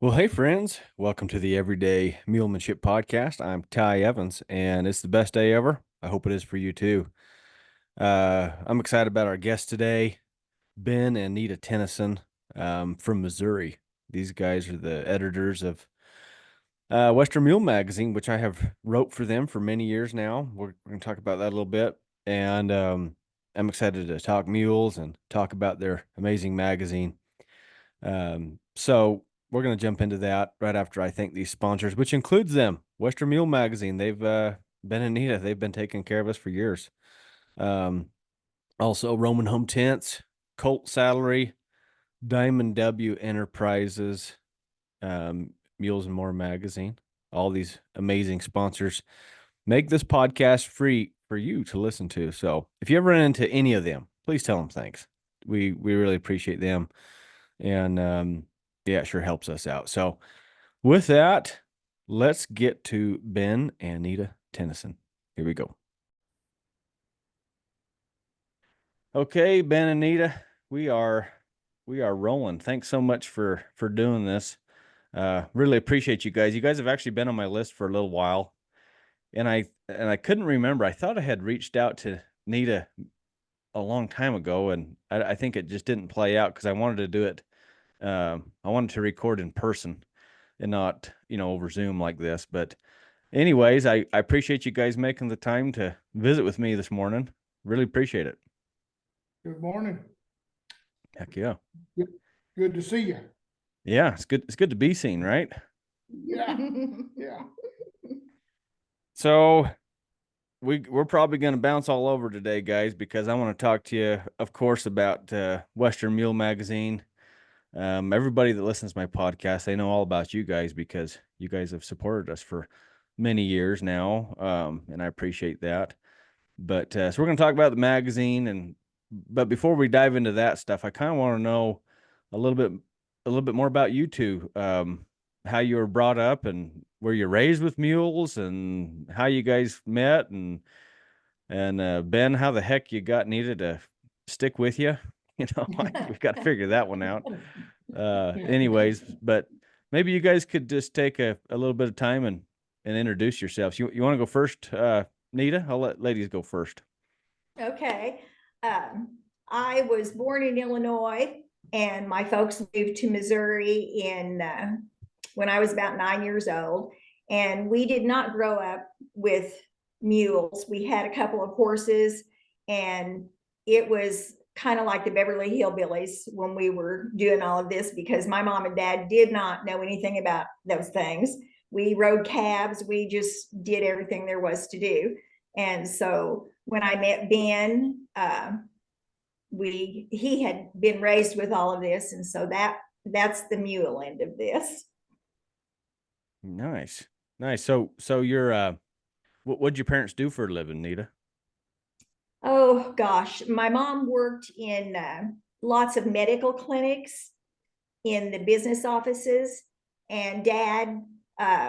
Well, hey friends, welcome to the Everyday Mulemanship Podcast. I'm Ty Evans, and it's the best day ever. I hope it is for you too. I'm excited about our guest today, Ben and Neta Tennison from Missouri. These guys are the editors of Western Mule Magazine, which I have wrote for them for many years now. We're going to talk about that a little bit, and I'm excited to talk mules and talk about their amazing magazine. So we're going to jump into that right after I thank these sponsors, which includes them, Western Mule Magazine. They've Ben and Nita, they've been taking care of us for years. Um, Also Roman Home Tents, Colt Saddlery, Diamond W Enterprises, Mules and More Magazine. All these amazing sponsors make this podcast free for you to listen to. So if you ever run into any of them, please tell them thanks. We really appreciate them. And yeah, it sure helps us out. So with that, let's get to Ben and Neta Tennison. Here we go. Okay, Ben and Neta, we are rolling. Thanks so much for doing this. Really appreciate you guys. You guys have actually been on my list for a little while, and I couldn't remember. I thought I had reached out to Neta a long time ago, and I think it just didn't play out because I wanted to do it. I wanted to record in person and not, over Zoom like this. But anyways, I appreciate you guys making the time to visit with me this morning. Really appreciate it. Good morning. Heck yeah. Good to see you. Yeah, it's good. It's good to be seen, right? Yeah. Yeah. So we're probably going to bounce all over today, guys, because I want to talk to you, of course, about Western Mule Magazine. Everybody that listens to my podcast, they know all about you guys because you guys have supported us for many years now, and I appreciate that. But so we're going to talk about the magazine, but before we dive into that stuff, I kind of want to know a little bit more about you two, how you were brought up, and were you raised with mules, and how you guys met, and Ben, how the heck you got Nita to stick with you? We've got to figure that one out. Anyways, but maybe you guys could just take a little bit of time and introduce yourselves. You want to go first, Nita? I'll let ladies go first. Okay. I was born in Illinois, and my folks moved to Missouri when I was about 9 years old. And we did not grow up with mules. We had a couple of horses, and it was kind of like the Beverly Hillbillies when we were doing all of this, because my mom and dad did not know anything about those things. We rode calves. We just did everything there was to do. And so when I met Ben, he had been raised with all of this, and so that's the mule end of this. Nice. So you're what'd your parents do for a living, Nita? Oh gosh, my mom worked in lots of medical clinics in the business offices, and dad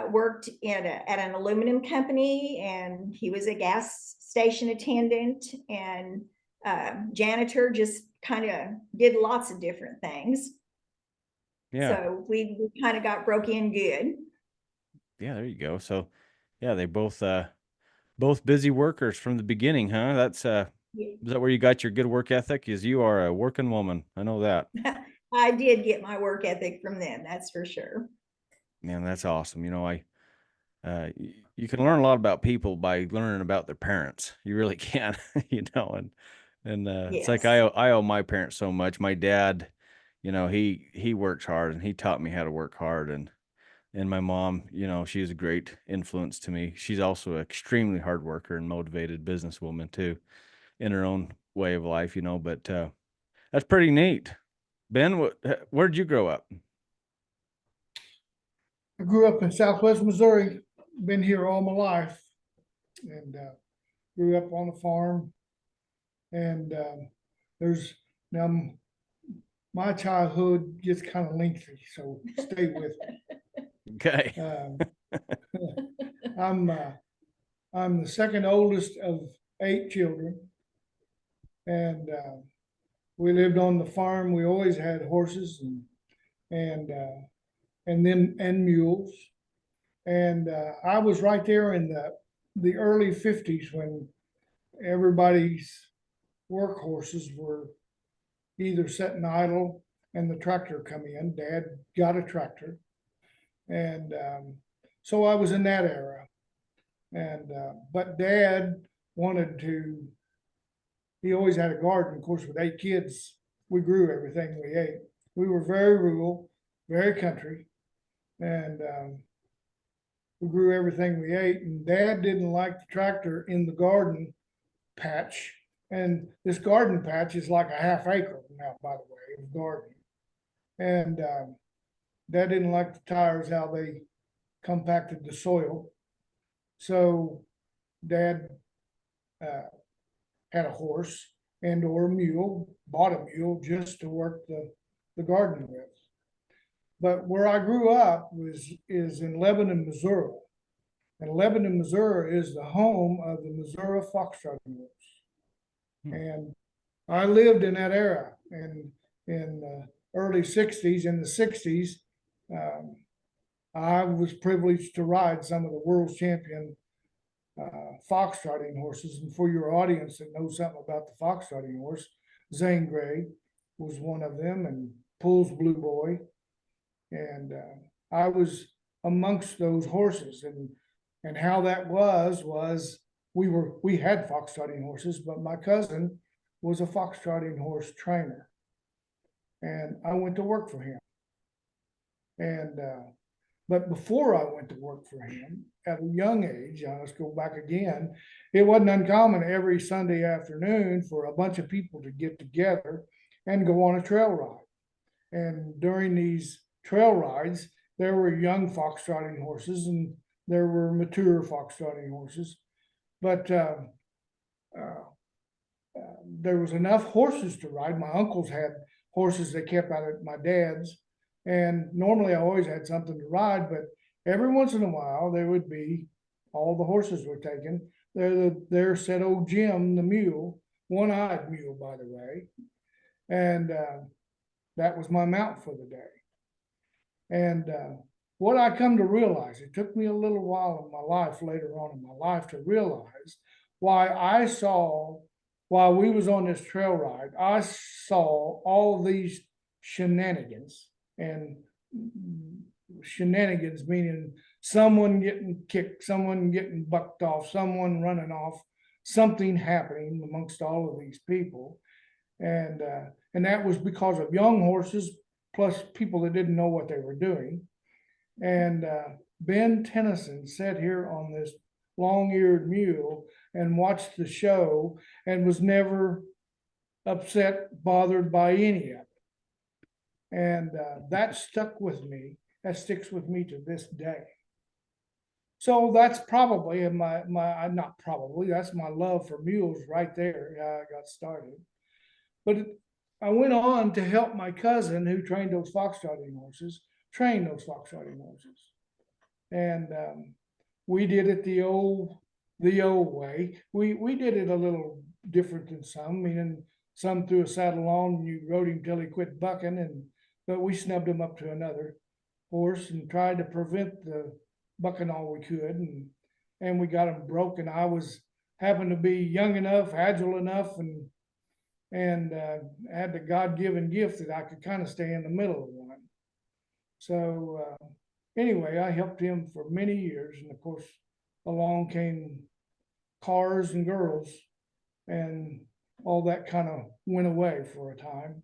worked at an aluminum company, and he was a gas station attendant and janitor, just kind of did lots of different things. Yeah. So we kind of got broke in good. Yeah, there you go. So yeah, they both busy workers from the beginning, huh? That's is that where you got your good work ethic? Is you are a working woman. I know that. I did get my work ethic from them, that's for sure. Man, that's awesome. You can learn a lot about people by learning about their parents. You really can, and it's like Yes. I owe my parents so much. My dad, he works hard and he taught me how to work hard, and my mom, she's a great influence to me. She's also an extremely hard worker and motivated businesswoman too, in her own way of life, but that's pretty neat. Ben, where did you grow up? I grew up in Southwest Missouri, been here all my life, and grew up on a farm. And there's now my childhood gets kind of lengthy, so stay with me. Okay. I'm I'm the second oldest of 8 children, and we lived on the farm. We always had horses, and and mules. And I was right there in the early 50s when everybody's workhorses were either sitting idle and the tractor come in. Dad got a tractor. And so I was in that era. And but Dad wanted to, he always had a garden. Of course, with 8 kids, we grew everything we ate. We were very rural, very country. And we grew everything we ate. And Dad didn't like the tractor in the garden patch. And this garden patch is like a half acre now, by the way, of garden. And Dad didn't like the tires, how they compacted the soil. So Dad had a horse and or a mule, bought a mule just to work the garden with. But where I grew up is in Lebanon, Missouri. And Lebanon, Missouri is the home of the Missouri Foxtrotting Horse. And I lived in that era. And in the early 60s, in the 60s, I was privileged to ride some of the world champion foxtrotting horses. And for your audience that knows something about the foxtrotting horse, Zane Grey was one of them, and Poole's Blue Boy. And I was amongst those horses. And how that was we had foxtrotting horses, but my cousin was a foxtrotting horse trainer. And I went to work for him. And but before I went to work for him, at a young age, let's go back again, it wasn't uncommon every Sunday afternoon for a bunch of people to get together and go on a trail ride. And during these trail rides, there were young foxtrotting horses and there were mature foxtrotting horses. But there was enough horses to ride. My uncles had horses they kept out at my dad's. And normally I always had something to ride, but every once in a while there would be, all the horses were taken. There said old Jim, the mule, one-eyed mule, by the way. And that was my mount for the day. And what I come to realize, it took me a little while in my life, later on in my life, to realize while we was on this trail ride, I saw all these shenanigans. And shenanigans meaning someone getting kicked, someone getting bucked off, someone running off, something happening amongst all of these people. And that was because of young horses plus people that didn't know what they were doing. And Ben Tennison sat here on this long-eared mule and watched the show and was never upset, bothered by any of it. And that stuck with me. That sticks with me to this day. So that's probably that's my love for mules right there. How I got started. But I went on to help my cousin who trained those foxtrotting horses, train those foxtrotting horses. And we did it the old way. We did it a little different than some, meaning some threw a saddle on and you rode him till he quit bucking, but we snubbed him up to another horse and tried to prevent the bucking all we could, and we got him broke. And I happened to be young enough, agile enough, and had the God-given gift that I could kind of stay in the middle of one. So anyway, I helped him for many years, and of course, along came cars and girls, and all that kind of went away for a time.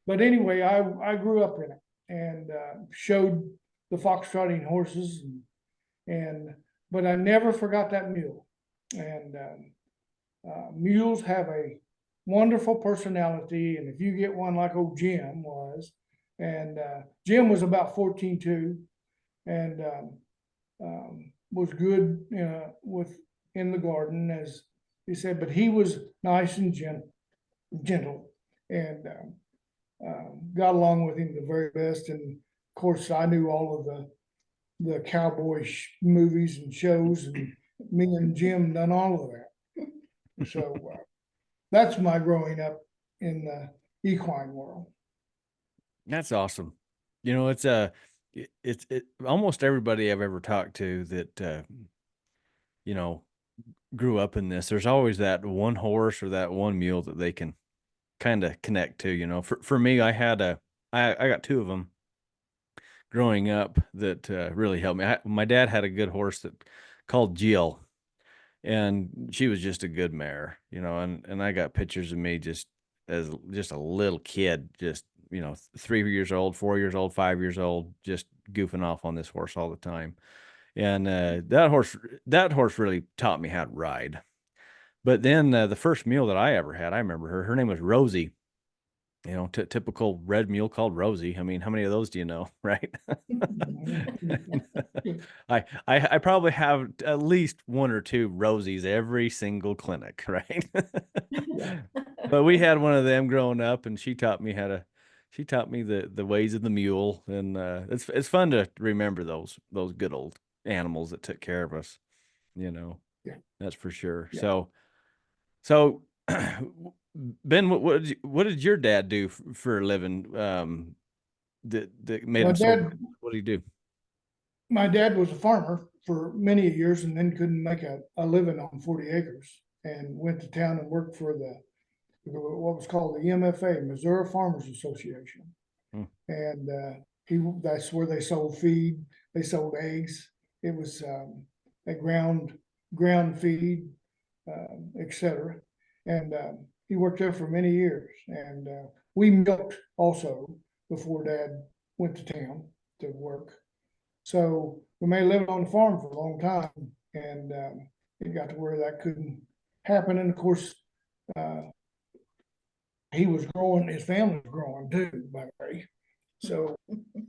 But anyway, I grew up in it and showed the foxtrotting horses, but I never forgot that mule. And mules have a wonderful personality, and if you get one like old Jim was, and Jim was about 14'2", and was good in the garden, as he said, but he was nice and gentle, and got along with him the very best. And of course, I knew all of the cowboy movies and shows, and me and Jim done all of that. So that's my growing up in the equine world. That's awesome. It's it's almost everybody I've ever talked to that you know, grew up in this. There's always that one horse or that one mule that they can kind of connect to. You know, for me, I got two of them growing up that really helped me. My dad had a good horse that called Jill, and she was just a good mare, you know, and I got pictures of me just as just a little kid, just, you know, 3 years old, 4 years old, 5 years old, just goofing off on this horse all the time. And that horse really taught me how to ride. But then the first mule that I ever had, I remember her name was Rosie. You know, typical red mule called Rosie. I mean, how many of those do you know, right? I probably have at least one or two Rosies every single clinic, right? But we had one of them growing up, and she taught me the ways of the mule, and it's fun to remember those good old animals that took care of us, you know. Yeah. That's for sure. Yeah. So Ben, what did your dad do for a living? That made My him so. dad, What did he do? my dad was a farmer for many years and then couldn't make a living on 40 acres and went to town and worked for what was called the MFA, Missouri Farmers Association. Hmm. And that's where they sold feed, they sold eggs. It was a ground feed, etc. And he worked there for many years. And we milked also before Dad went to town to work. So we may have lived on the farm for a long time, and it got to where that couldn't happen. And of course, he was growing, his family was growing too, by the way. So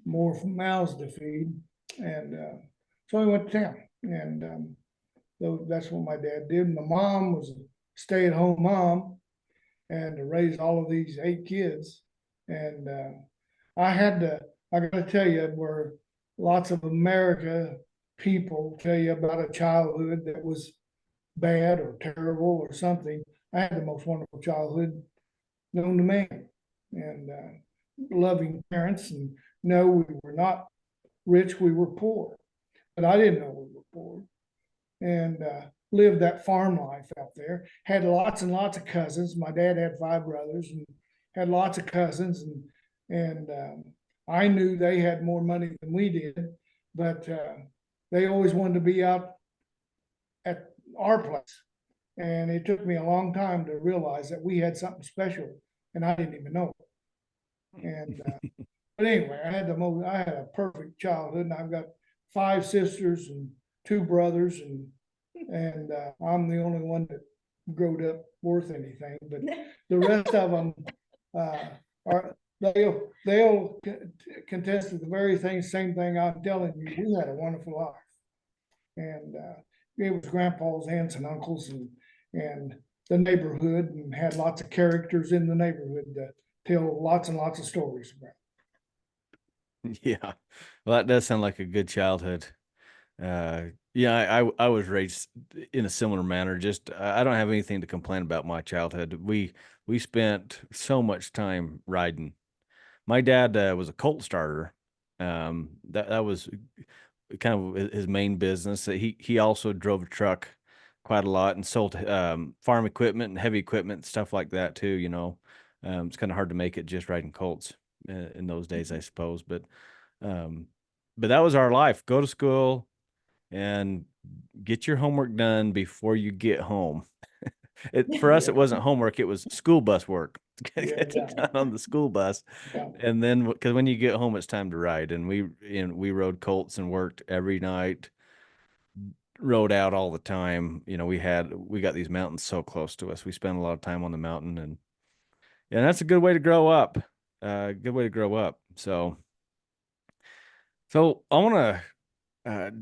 more mouths to feed. And so he went to town. And so that's what my dad did. My mom was a stay-at-home mom and to raise all of these 8 kids. And I gotta tell you, where lots of America people tell you about a childhood that was bad or terrible or something. I had the most wonderful childhood known to man, and loving parents. And no, we were not rich, we were poor, but I didn't know we were poor. And lived that farm life out there. Had lots and lots of cousins. My dad had 5 brothers and had lots of cousins, and I knew they had more money than we did, but they always wanted to be out at our place. And it took me a long time to realize that we had something special, and I didn't even know it. And but anyway, I had a perfect childhood, and I've got 5 sisters and 2 brothers, and I'm the only one that growed up worth anything. But the rest of them they'll contest the very same thing I'm telling you. We had a wonderful life, and it was grandpa's aunts and uncles and the neighborhood, and had lots of characters in the neighborhood to tell lots and lots of stories about. Yeah, well, that does sound like a good childhood. Yeah, I was raised in a similar manner. Just I don't have anything to complain about my childhood. We spent so much time riding. My dad was a colt starter. That was kind of his main business. He also drove a truck quite a lot and sold farm equipment and heavy equipment, stuff like that too. You know, it's kind of hard to make it just riding colts in those days, I suppose. Um, but that was our life. Go to school and get your homework done before you get home. For us, it wasn't homework; it was school bus work. Get it done on the school bus, and then because when you get home, it's time to ride. And we rode colts and worked every night, rode out all the time. You know, we got these mountains so close to us. We spent a lot of time on the mountain, and that's a good way to grow up. Good way to grow up. So I want to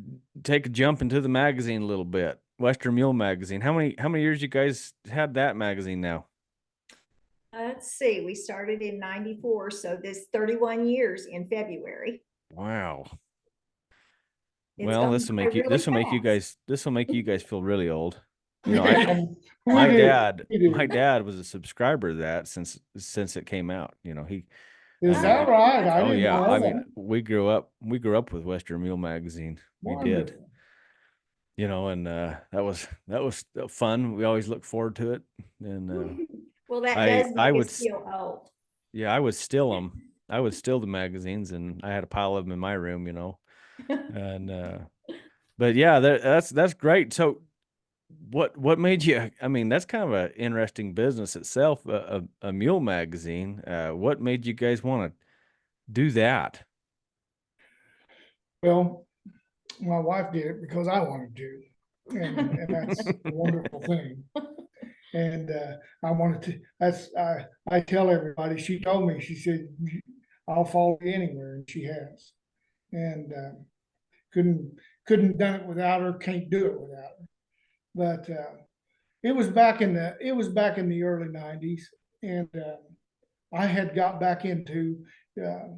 take a jump into the magazine a little bit. Western Mule Magazine. How many years you guys had that magazine now? Let's see, we started in 94, so this 31 years in February. Wow. It's Well, gone this will by make you really this will make you fast. guys feel really old. You know, We my did, dad we did. my dad was a subscriber of that since it came out. You know, Is that right? I Oh didn't yeah, know I that. mean, we grew up with Western Mule Magazine. We did, Wonderful. and that was fun. We always look forward to it, and Well, that I does I make would us feel old. yeah, I would steal them. I would steal the magazines, and I had a pile of them in my room, and but yeah, that's great. So what made you? I mean, that's kind of an interesting business itself, a mule magazine. What made you guys want to do that? Well, my wife did it because I wanted to. And that's a wonderful thing. And I wanted to, I tell everybody, she told me, she said, I'll follow you anywhere, and she has. And couldn't, couldn't done it without her, can't do it without her. But it was back in the early nineties. And I had got back into uh,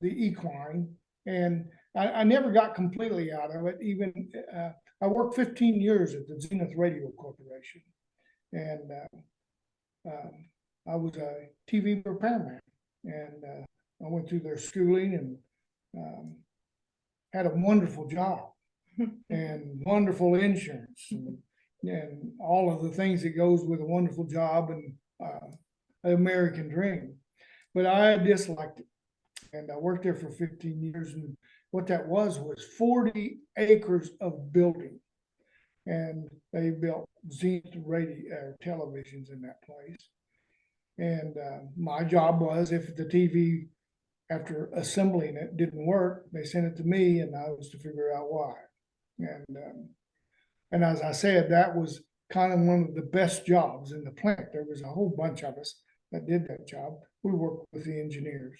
the equine, and I never got completely out of it. Even I worked 15 years at the Zenith Radio Corporation, and I was a TV repairman, and I went through their schooling and had a wonderful job and wonderful insurance and all of the things that goes with a wonderful job and an American dream. But I disliked it, and I worked there for 15 years. And what that was 40 acres of building, and they built Zenith radio televisions in that place. And my job was, if the TV, after assembling it, didn't work, they sent it to me, and I was to figure out why. And as I said, that was kind of one of the best jobs in the plant. There was a whole bunch of us that did that job. We worked with the engineers,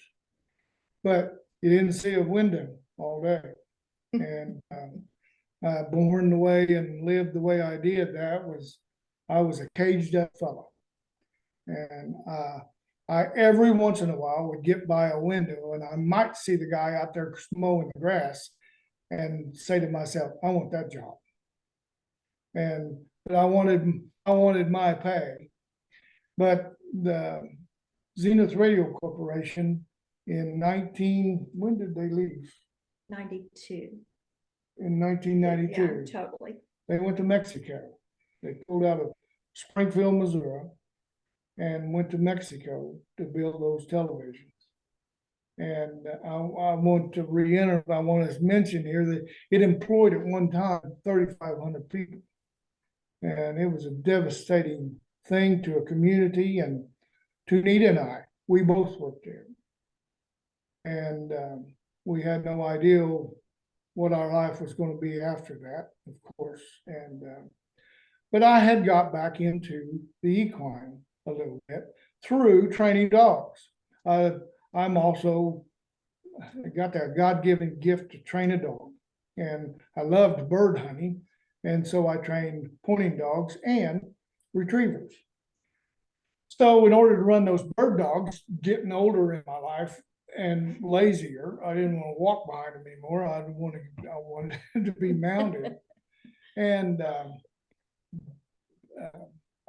but you didn't see a window all day. And born the way and lived the way I did, I was a caged up fellow. And I every once in a while would get by a window, and I might see the guy out there mowing the grass and say to myself, I want that job. But I wanted my pay. But the Zenith Radio Corporation when did they leave? 92. In 1992. Yeah, totally. They went to Mexico. They pulled out of Springfield, Missouri, and went to Mexico to build those televisions. And I want to mention here that it employed at one time 3,500 people. And it was a devastating thing to a community, and to Neta and I. We both worked there. And we had no idea what our life was going to be after that, of course. But I had got back into the equine a little bit through training dogs. I'm also got that God-given gift to train a dog, and I loved bird hunting, and so I trained pointing dogs and retrievers. So in order to run those bird dogs, getting older in my life and lazier, I didn't want to walk behind them anymore. I wanted to be mounted, and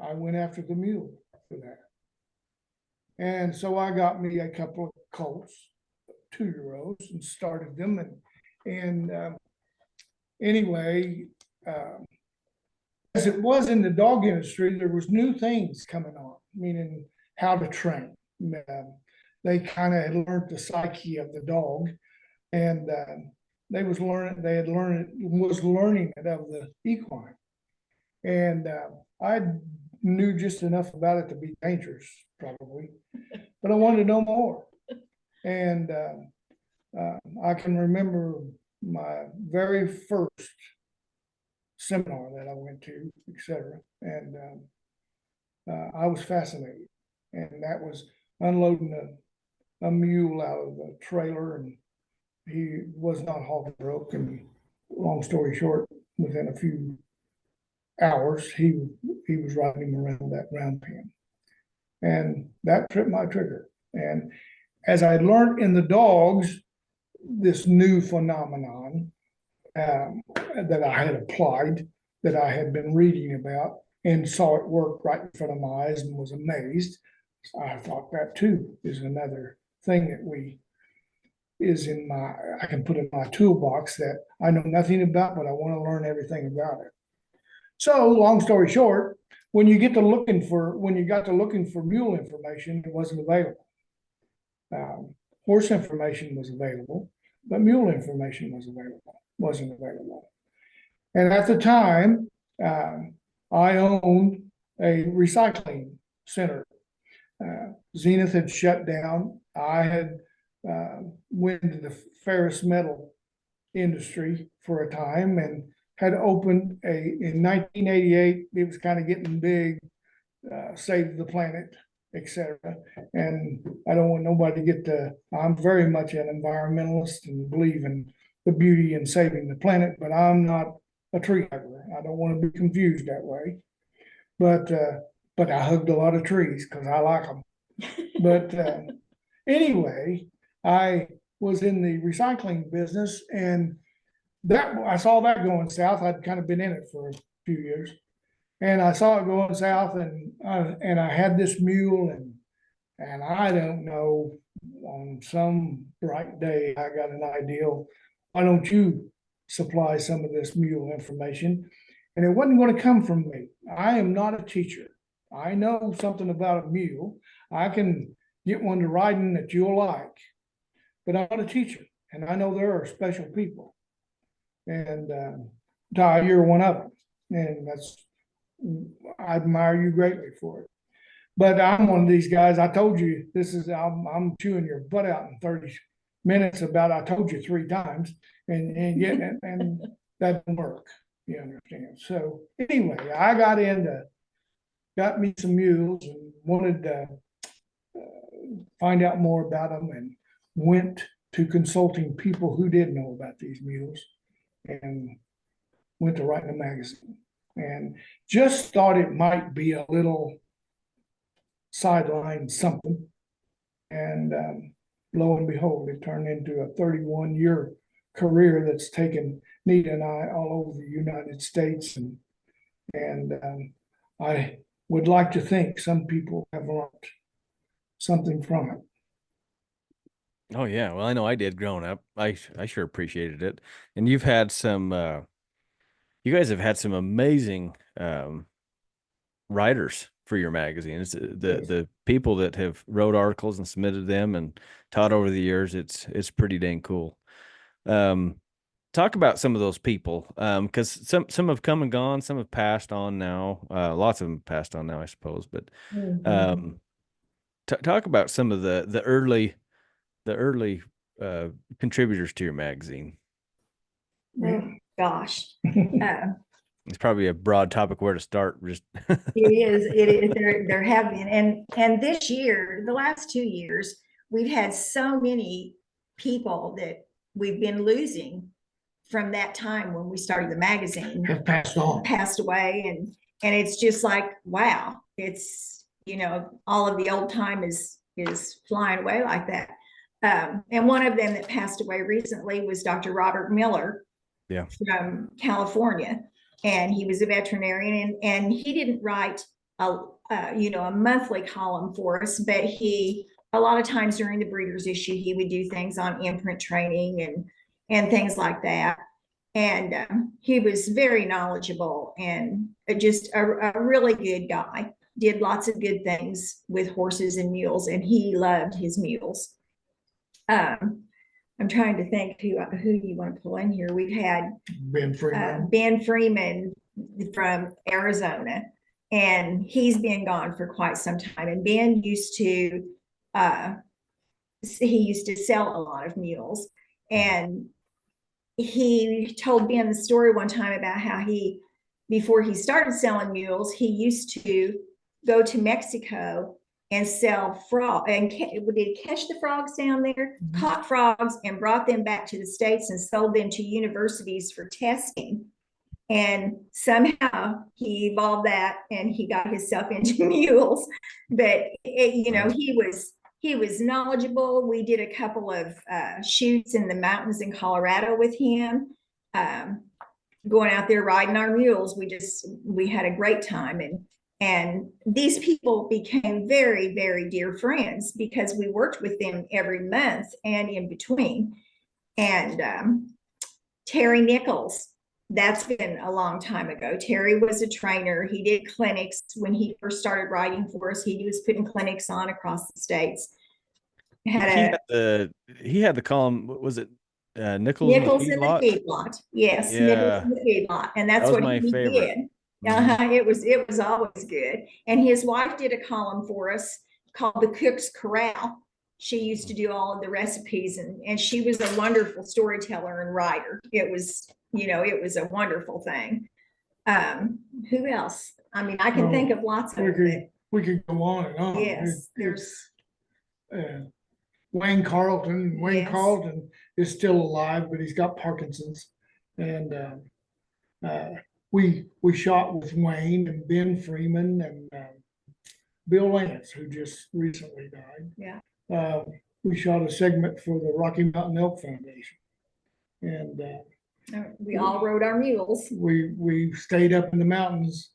I went after the mule for that. And so I got me a couple of colts, 2-year-olds, and started them. And anyway, as it was in the dog industry, there was new things coming on, meaning how to train. They kind of had learned the psyche of the dog, and was learning it of the equine. And I knew just enough about it to be dangerous, probably, but I wanted to know more. And I can remember my very first seminar that I went to, etc. And I was fascinated. And that was unloading a mule out of the trailer, and he was not halter broke. And long story short, within a few hours, he was riding him around that round pen. And that tripped my trigger. And as I learned in the dogs, this new phenomenon that I had applied, that I had been reading about and saw it work right in front of my eyes and was amazed. I thought that too is another thing I can put in my toolbox that I know nothing about, but I want to learn everything about it. So long story short, when you got to looking for mule information, it wasn't available. Horse information was available, but mule information wasn't available. And at the time, I owned a recycling center. Zenith had shut down. I had went into the ferrous metal industry for a time and had opened in 1988. It was kind of getting big, Save the Planet, etc. And I don't want nobody to I'm very much an environmentalist and believe in the beauty in saving the planet, but I'm not a tree hugger. I don't want to be confused that way. But I hugged a lot of trees because I like them. But anyway, I was in the recycling business, and I saw that going south. I'd kind of been in it for a few years, and I saw it going south, and I had this mule, and I don't know, on some bright day, I got an idea. Why don't you supply some of this mule information? And it wasn't going to come from me. I am not a teacher. I know something about a mule. I can get one to riding that you'll like, but I'm not a teacher, and I know there are special people. And Ty, you're one of them, and I admire you greatly for it. But I'm one of these guys. I told you I'm chewing your butt out in 30 minutes about I told you 3 times, and yet and that didn't work. You understand? So anyway, I got me some mules and wanted to find out more about them, and went to consulting people who did know about these mules, and went to writing a magazine, and just thought it might be a little sideline something. And lo and behold, it turned into a 31-year career that's taken Neta and I all over the United States. And I would like to think some people have learned something from it. Oh yeah, well I know I did growing up. I sure appreciated it. And you've had some you guys have had some amazing writers for your magazine. It's the people that have wrote articles and submitted them and taught over the years. It's pretty dang cool. Talk about some of those people, because some have come and gone, some have passed on now. Lots of them passed on now, I suppose. But talk about some of the early contributors to your magazine. Oh, gosh. It's probably a broad topic where to start. Just It is. There have been, and this year, the last 2 years, we've had so many people that we've been losing from that time when we started the magazine Have passed away, and it's just like, wow, it's, all of the old time is flying away like that. And one of them that passed away recently was Dr. Robert Miller, from California. And he was a veterinarian, and he didn't write a monthly column for us, but a lot of times during the breeders issue, he would do things on imprint training and things like that. And he was very knowledgeable and just a really good guy. Did lots of good things with horses and mules, and he loved his mules. I'm trying to think who you want to pull in here. We've had Ben Freeman. Ben Freeman from Arizona, and he's been gone for quite some time. And Ben used to sell a lot of mules, and he told Ben the story one time about how before he started selling mules, he used to go to Mexico and sell frog, and did catch the frogs down there, caught frogs and brought them back to the States and sold them to universities for testing. And somehow he evolved that, and he got himself into mules. But he was knowledgeable. We did a couple of shoots in the mountains in Colorado with him, going out there riding our mules. We had a great time, And these people became very, very dear friends because we worked with them every month and in between. And Terry Nichols, that's been a long time ago. Terry was a trainer. He did clinics when he first started riding for us. He was putting clinics on across the states. He had the column. Was it Nichols in the Nichols in the feedlot? feedlot. Yes, Nichols Yeah, in the feedlot. And that that's was what my he favorite. did. It was always good. And his wife did a column for us called The Cook's Corral. She used to do all of the recipes, and she was a wonderful storyteller and writer. It was a wonderful thing. Who else? I mean, I can think of lots of it. We could go on and on. Yes, There's Wayne Carlton. Wayne Yes. Carlton is still alive, but he's got Parkinson's. And we shot with Wayne and Ben Freeman and Bill Lance, who just recently died. Yeah. We shot a segment for the Rocky Mountain Elk Foundation. And We all rode our mules. we stayed up in the mountains,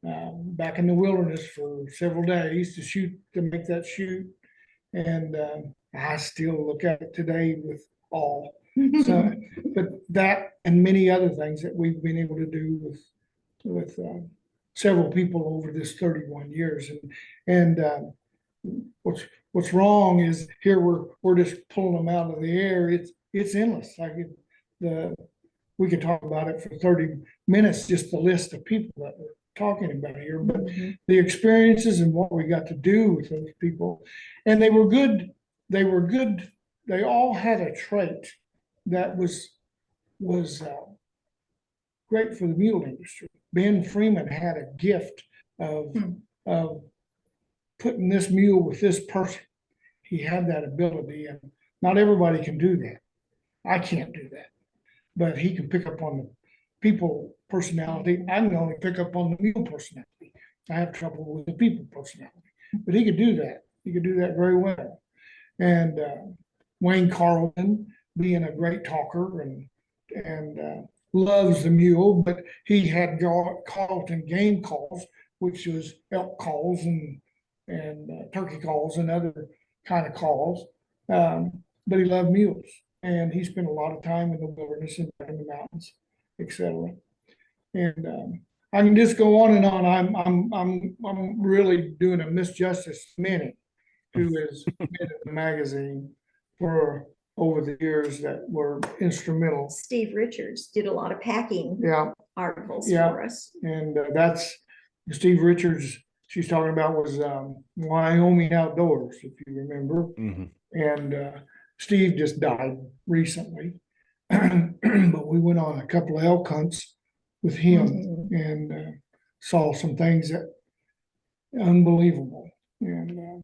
back in the wilderness for several days to make that shoot. And I still look at it today with awe. So, but that and many other things that we've been able to do with several people over this 31 years. And what's wrong is here we're just pulling them out of the air. It's endless. We could talk about it for 30 minutes, just the list of people that we're talking about here, but the experiences and what we got to do with those people, and they were good. They all had a trait that was great for the mule industry. Ben Freeman had a gift of putting this mule with this person. He had that ability, and not everybody can do that. I can't do that, but he can pick up on the people personality. I can only pick up on the mule personality. I have trouble with the people personality, but he could do that. He could do that very well. And Wayne Carlton, being a great talker and loves the mule, but he had Carlton game calls, which was elk calls and turkey calls and other kind of calls. But he loved mules, and he spent a lot of time in the wilderness and in the mountains, etc. And I can just go on and on. I'm really doing a misjustice to Minnie, who has been in the magazine for over the years that were instrumental. Steve Richards did a lot of packing articles for us. And that's Steve Richards she's talking about was Wyoming Outdoors, if you remember. And Steve just died recently. But we went on a couple of elk hunts with him and saw some things that unbelievable, and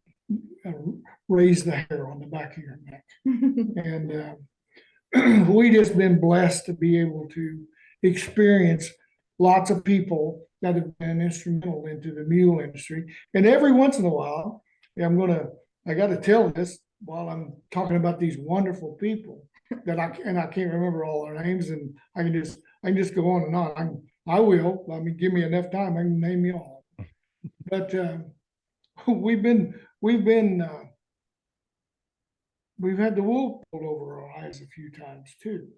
raised the hair on the back of your neck. And we just been blessed to be able to experience lots of people that have been instrumental into the mule industry. And every once in a while, I got to tell this while I'm talking about these wonderful people that I can't remember all their names, and I can just go on and on. I will. I mean, give me enough time, I can name you all. But we've had the wool pulled over our eyes a few times too.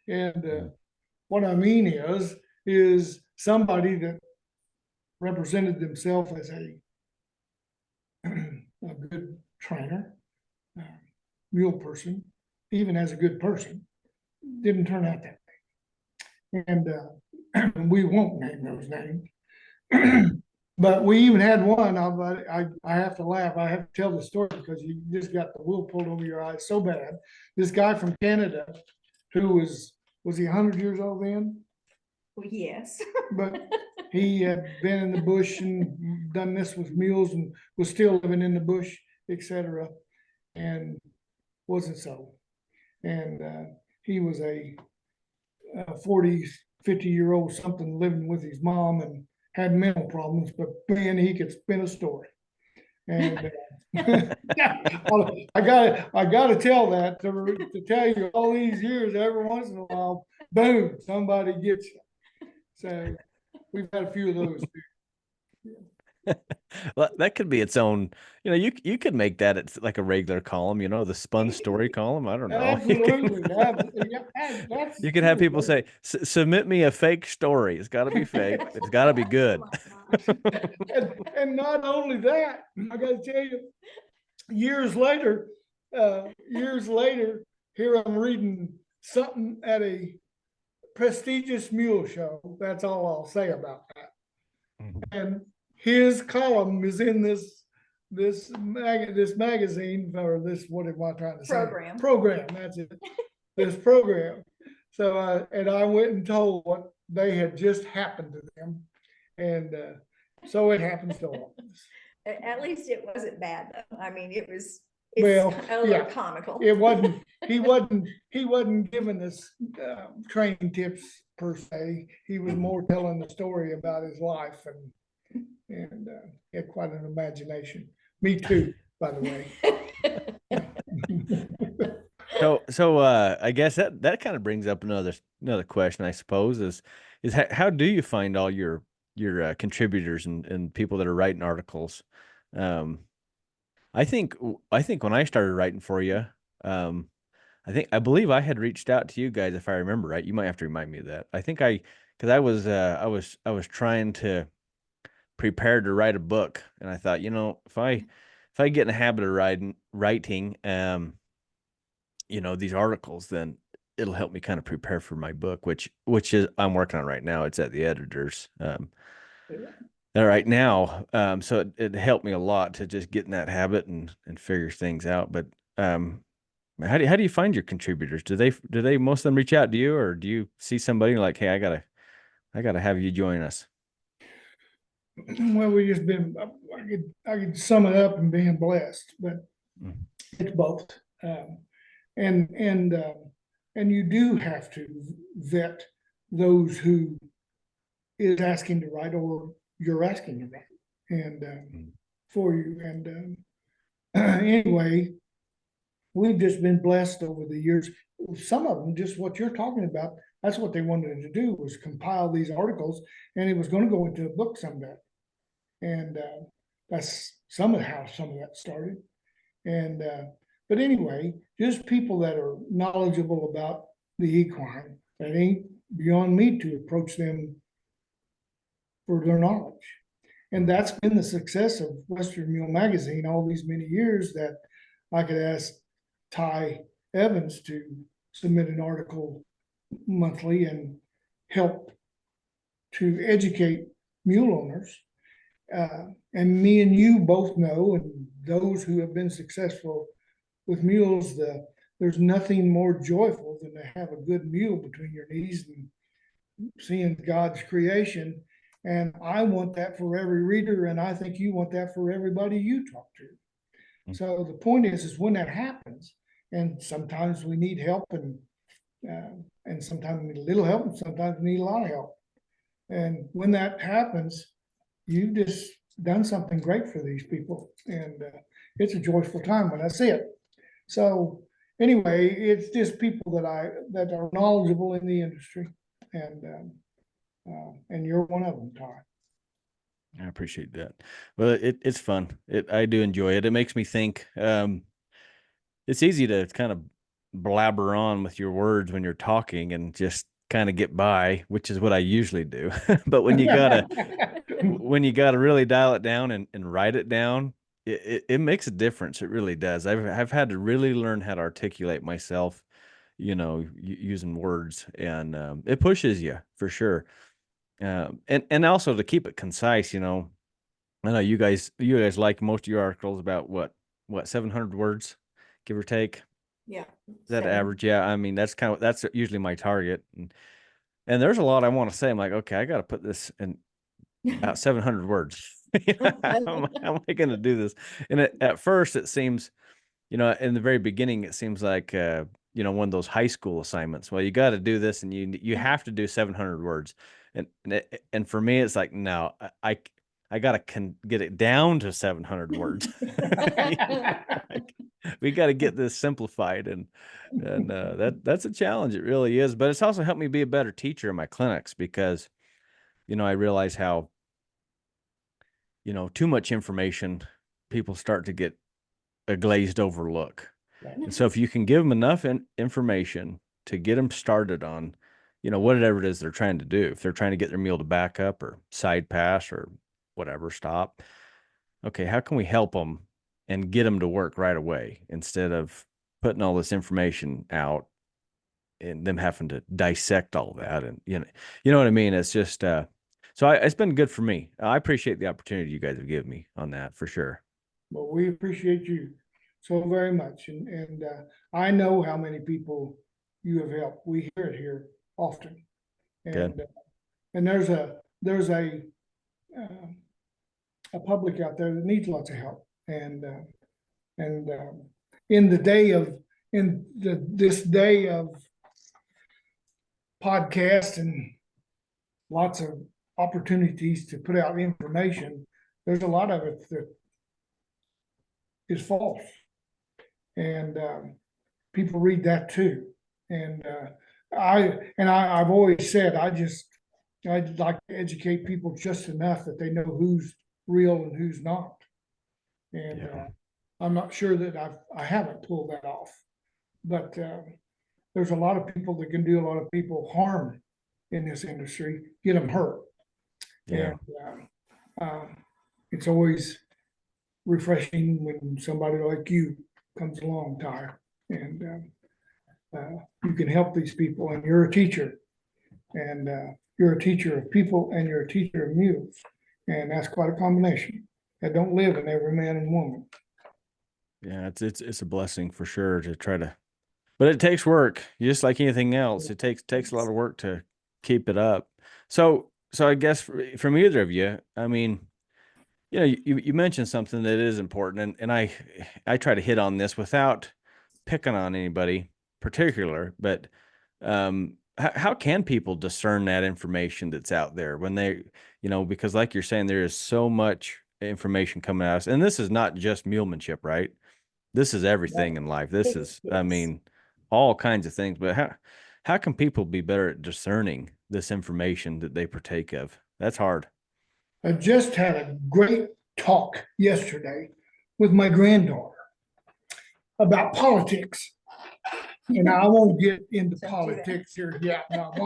And what I mean is somebody that represented themselves as a good trainer, mule person, even as a good person, didn't turn out that way. And we won't name those names. But we even had one, I have to laugh, I have to tell the story because you just got the wool pulled over your eyes so bad. This guy from Canada, who was he 100 years old then? Well, yes. But he had been in the bush and done this with mules and was still living in the bush, etc. And wasn't so. And he was a 40, 50-year-old something living with his mom and had mental problems, but man, he could spin a story. And I gotta tell that to tell you all these years, every once in a while, boom, somebody gets you. So we've had a few of those too. Well, that could be its own, you could make that it's like a regular column, the spun story column. I don't know. Absolutely. That's You could have true. people say, submit me a fake story. It's got to be fake. It's got to be Oh good. my gosh. And not only that, I gotta tell you, years later, here I'm reading something at a prestigious mule show. That's all I'll say about that. And his column is in this magazine, or this, what am I trying to say? Program. That's it. This program. So and I went and told what they had just happened to them, and so it happens to all of us. At least it wasn't bad though. I mean, it's Well, a little yeah. comical. It wasn't. He wasn't giving us training tips per se. He was more telling the story about his life, and he had quite an imagination. Me too, by the way. So I guess that kind of brings up another question, I suppose, is how do you find all your contributors and people that are writing articles? Um, I think when I started writing for you, I believe I had reached out to you guys, if I remember right. You might have to remind me of that. Because I was trying to prepare to write a book, and I thought, if I get in the habit of writing, these articles, then it'll help me kind of prepare for my book, which is I'm working on right now. It's at the editors. Right now. So it helped me a lot to just get in that habit and figure things out. But how do you find your contributors? Do they most of them reach out to you, or do you see somebody like, hey, I gotta have you join us? Well, we just been. I could sum it up in being blessed, but it's both. And and uh, and you do have to vet those who is asking to write, or you're asking to write, and for you. And anyway, we've just been blessed over the years. Some of them, just what you're talking about, that's what they wanted to do, was compile these articles, and it was going to go into a book someday. And that's some of how some of that started. And but anyway, just people that are knowledgeable about the equine. That ain't beyond me to approach them for their knowledge. And that's been the success of Western Mule Magazine all these many years, that I could ask Ty Evans to submit an article monthly and help to educate mule owners. And me and you both know, and those who have been successful with mules, there's nothing more joyful than to have a good mule between your knees and seeing God's creation. And I want that for every reader, and I think you want that for everybody you talk to. So the point is when that happens, and sometimes we need help, and sometimes we need a little help, and sometimes we need a lot of help. And when that happens, you've just done something great for these people, and it's a joyful time when I see it. So anyway, it's just people that are knowledgeable in the industry, and you're one of them, Ty. I appreciate that. Well, it's fun. I do enjoy it. It makes me think. It's easy to kind of blabber on with your words when you're talking and just kind of get by, which is what I usually do. But when you gotta really dial it down and write it down, it makes a difference. It really does. I've had to really learn how to articulate myself, using words, and it pushes you for sure. And also to keep it concise. I know you guys like most of your articles about what 700 words, give or take. Yeah. Is that average? Yeah. I mean, that's usually my target. And there's a lot I want to say. I'm like, okay, I got to put this in about 700 words. How am I going to do this? And at first it seems, in the very beginning, it seems like, one of those high school assignments. Well, you got to do this, and you have to do 700 words. And for me, it's like, no, I got to get it down to 700 words. We got to get this simplified, and that's a challenge. It really is. But it's also helped me be a better teacher in my clinics, because, I realize how too much information, people start to get a glazed over look. And so if you can give them enough information to get them started on, whatever it is they're trying to do, if they're trying to get their mule to back up or side pass or whatever, stop. Okay, how can we help them and get them to work right away instead of putting all this information out and them having to dissect all that? And you know what I mean? It's just so it's been good for me. I appreciate the opportunity you guys have given me on that for sure. Well, we appreciate you so very much. And I know how many people you have helped. We hear it here often. And, and there's a public out there that needs lots of help. And in this day of podcast and lots of opportunities to put out information, there's a lot of it that is false. And people read that too. And I've always said, I'd like to educate people just enough that they know who's real and who's not. And I'm not sure that I haven't pulled that off, but there's a lot of people that can do a lot of people harm in this industry, get them hurt. Yeah. And it's always refreshing when somebody like you comes along, Ty, and you can help these people. And you're a teacher, and you're a teacher of people, and you're a teacher of mules, and that's quite a combination that don't live in every man and woman. Yeah, it's a blessing for sure to try to, but it takes work, just like anything else. It takes a lot of work to keep it up. So I guess from either of you, I mean, you mentioned something that is important, and I try to hit on this without picking on anybody particular, but how can people discern that information that's out there when they, because like you're saying, there is so much information coming at us, and this is not just mulemanship, right? This is everything in life. This is, I mean, all kinds of things. But how can people be better at discerning this information that they partake of? That's hard. I just had a great talk yesterday with my granddaughter about politics. And I won't get into politics here. Yeah, no, I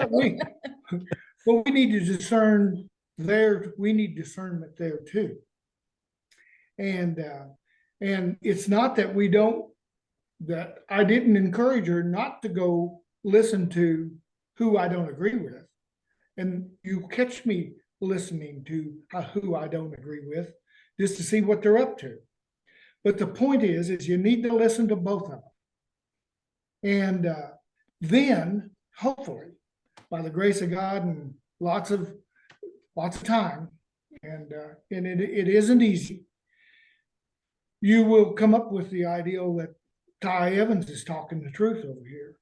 won't. But we need to discern there. We need discernment there too. And it's not that that I didn't encourage her not to go listen to who I don't agree with. And you catch me listening to who I don't agree with just to see what they're up to. But the point is you need to listen to both of them. And then hopefully by the grace of God and lots of time, and it isn't easy, you will come up with the ideal that Ty Evans is talking the truth over here,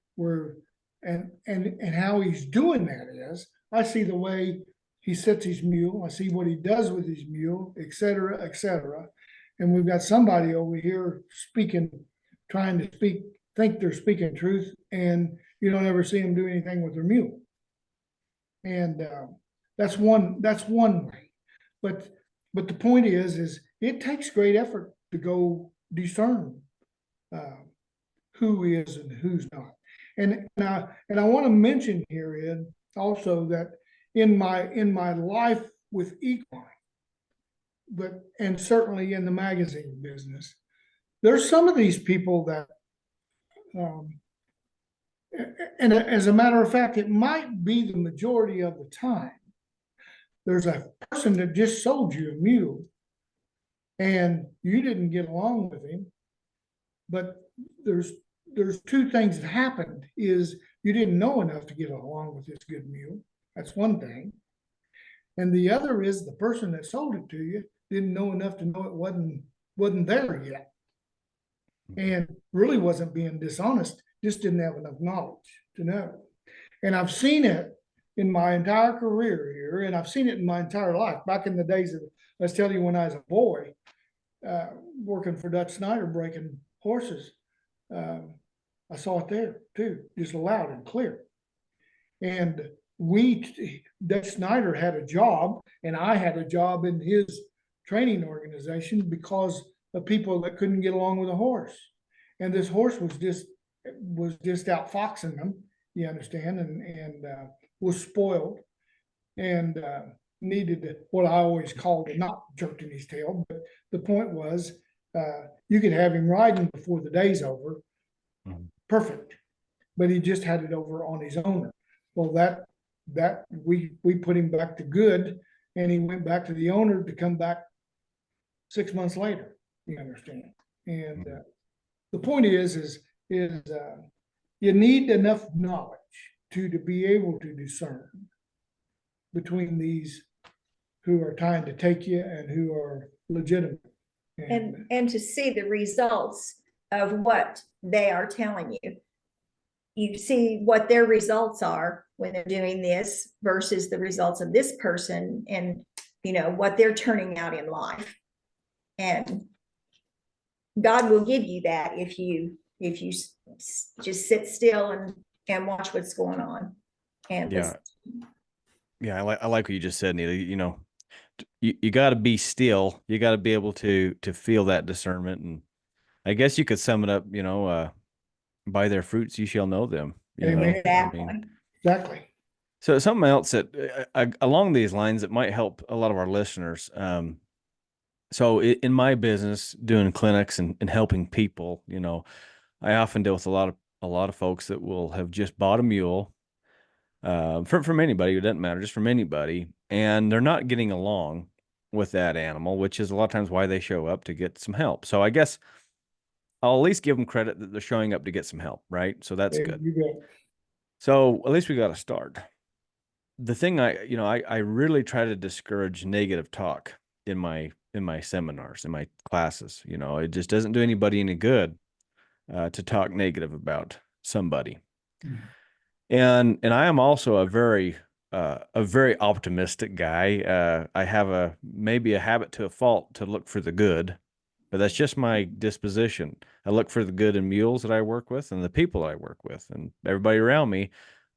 and how he's doing that is, I see the way he sets his mule, I see what he does with his mule, et cetera, and we've got somebody over here trying to think they're speaking truth, and you don't ever see them do anything with their mule. And that's one way. But the point is it takes great effort to go discern who is and who's not. And I want to mention here, Ed, also that in my life with equine, and certainly in the magazine business, there's some of these people that, and as a matter of fact, it might be the majority of the time, there's a person that just sold you a mule and you didn't get along with him, but there's two things that happened. Is you didn't know enough to get along with this good mule. That's one thing. And the other is the person that sold it to you didn't know enough to know it wasn't there yet, and really wasn't being dishonest, just didn't have enough knowledge to know. And I've seen it in my entire career here, and I've seen it in my entire life. Back in the days of, let's tell you, when I was a boy, working for Dutch Snyder, breaking horses, I saw it there too, just loud and clear. And Dutch Snyder had a job, and I had a job in his training organization because of people that couldn't get along with a horse. And this horse was just outfoxing them, you understand, and was spoiled and needed what I always called a not jerked in his tail. But the point was, you could have him riding before the day's over, perfect, but he just had it over on his owner. Well, that we put him back to good, and he went back to the owner to come back 6 months later. You understand? And the point is you need enough knowledge to be able to discern between these who are trying to take you and who are legitimate. And to see the results of what they are telling you. You see what their results are when they're doing this versus the results of this person, and you know what they're turning out in life. And God will give you that if you just sit still and watch what's going on. And yeah, I like what you just said, Nita. You know, you got to be still. You got to be able to feel that discernment, and I guess you could sum it up. You know, by their fruits you shall know them. You know? exactly. I mean, exactly. so something else that along these lines that might help a lot of our listeners. So in my business, doing clinics and helping people, you know, I often deal with a lot of folks that will have just bought a mule, from anybody. It doesn't matter, just from anybody, and they're not getting along with that animal, which is a lot of times why they show up to get some help. So I guess I'll at least give them credit that they're showing up to get some help, right? So that's good. You go. So at least we got to start. The thing I really try to discourage negative talk in my seminars, in my classes. You know, it just doesn't do anybody any good to talk negative about somebody. And I am also a very optimistic guy. I have maybe a habit to a fault to look for the good, but that's just my disposition. I look for the good in mules that I work with and the people I work with and everybody around me.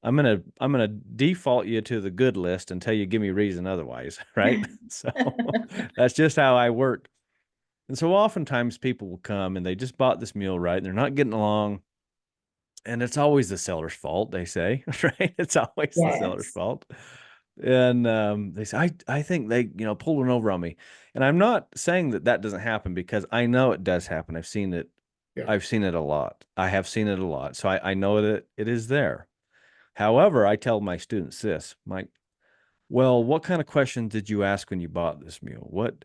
I'm gonna default you to the good list until you give me reason otherwise, right? So that's just how I work. And so oftentimes people will come and they just bought this mule, right? And they're not getting along. And it's always the seller's fault, they say, right? It's always the seller's fault. And they say, I think they, you know, pulled one over on me. And I'm not saying that doesn't happen, because I know it does happen. I've seen it. Yeah. I've seen it a lot. I have seen it a lot. So I know that it is there. However, I tell my students this, Mike, well, what kind of questions did you ask when you bought this mule? What,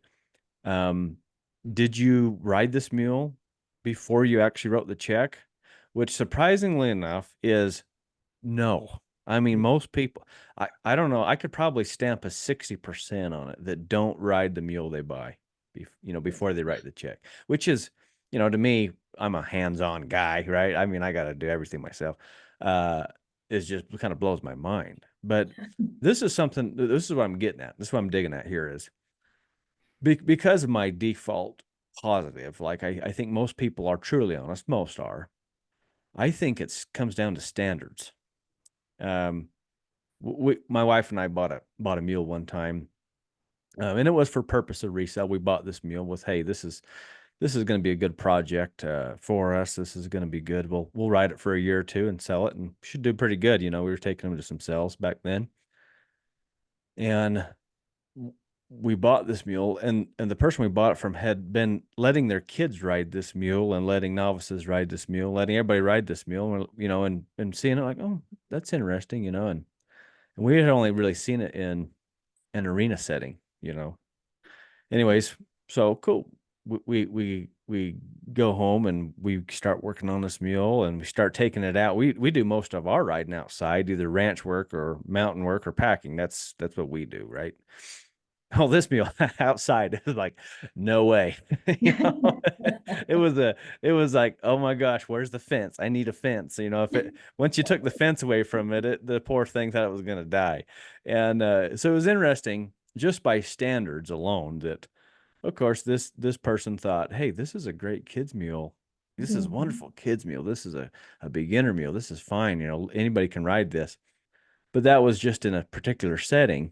did you ride this mule before you actually wrote the check? Which surprisingly enough is no. I mean, most people, I don't know, I could probably stamp a 60% on it that don't ride the mule they buy, before they write the check, which is, to me, I'm a hands-on guy, right? I mean, I got to do everything myself. It just kind of blows my mind. But this is what I'm getting at. This is what I'm digging at here is because of my default positive, like I think most people are truly honest, most are. I think it comes down to standards. My wife and I bought a mule one time, and it was for purpose of resale. We bought this mule with, hey, this is going to be a good project for us. This is going to be good. We'll ride it for a year or two and sell it, and should do pretty good. We were taking them to some sales back then, and we bought this mule, and the person we bought it from had been letting their kids ride this mule and letting novices ride this mule, letting everybody ride this mule, and seeing it like, oh, that's interesting, and we had only really seen it in an arena setting, Anyways, so cool. We go home and we start working on this mule and we start taking it out. We do most of our riding outside, either ranch work or mountain work or packing. That's what we do, right? Oh, this mule outside is like, no way. It was like, oh my gosh, where's the fence? I need a fence. Once you took the fence away from it, the poor thing thought it was going to die. And so it was interesting just by standards alone that, of course, this person thought, hey, this is a great kids mule. This is a wonderful kids mule. This is a beginner mule. This is fine. Anybody can ride this. but that was just in a particular setting,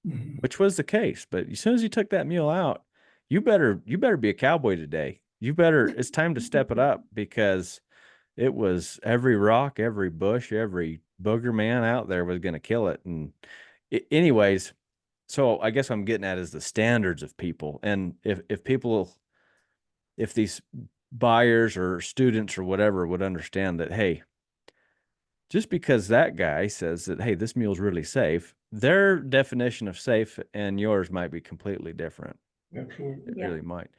Mhm. which was the case. But as soon as you took that mule out, you better be a cowboy today. It's time to step it up, because it was every rock, every bush, every booger man out there was going to kill it. And anyways, so I guess what I'm getting at is the standards of people. And if these buyers or students or whatever would understand that, hey, just because that guy says that, hey, this mule's really safe, their definition of safe and yours might be completely different. Absolutely. It Yeah. really might.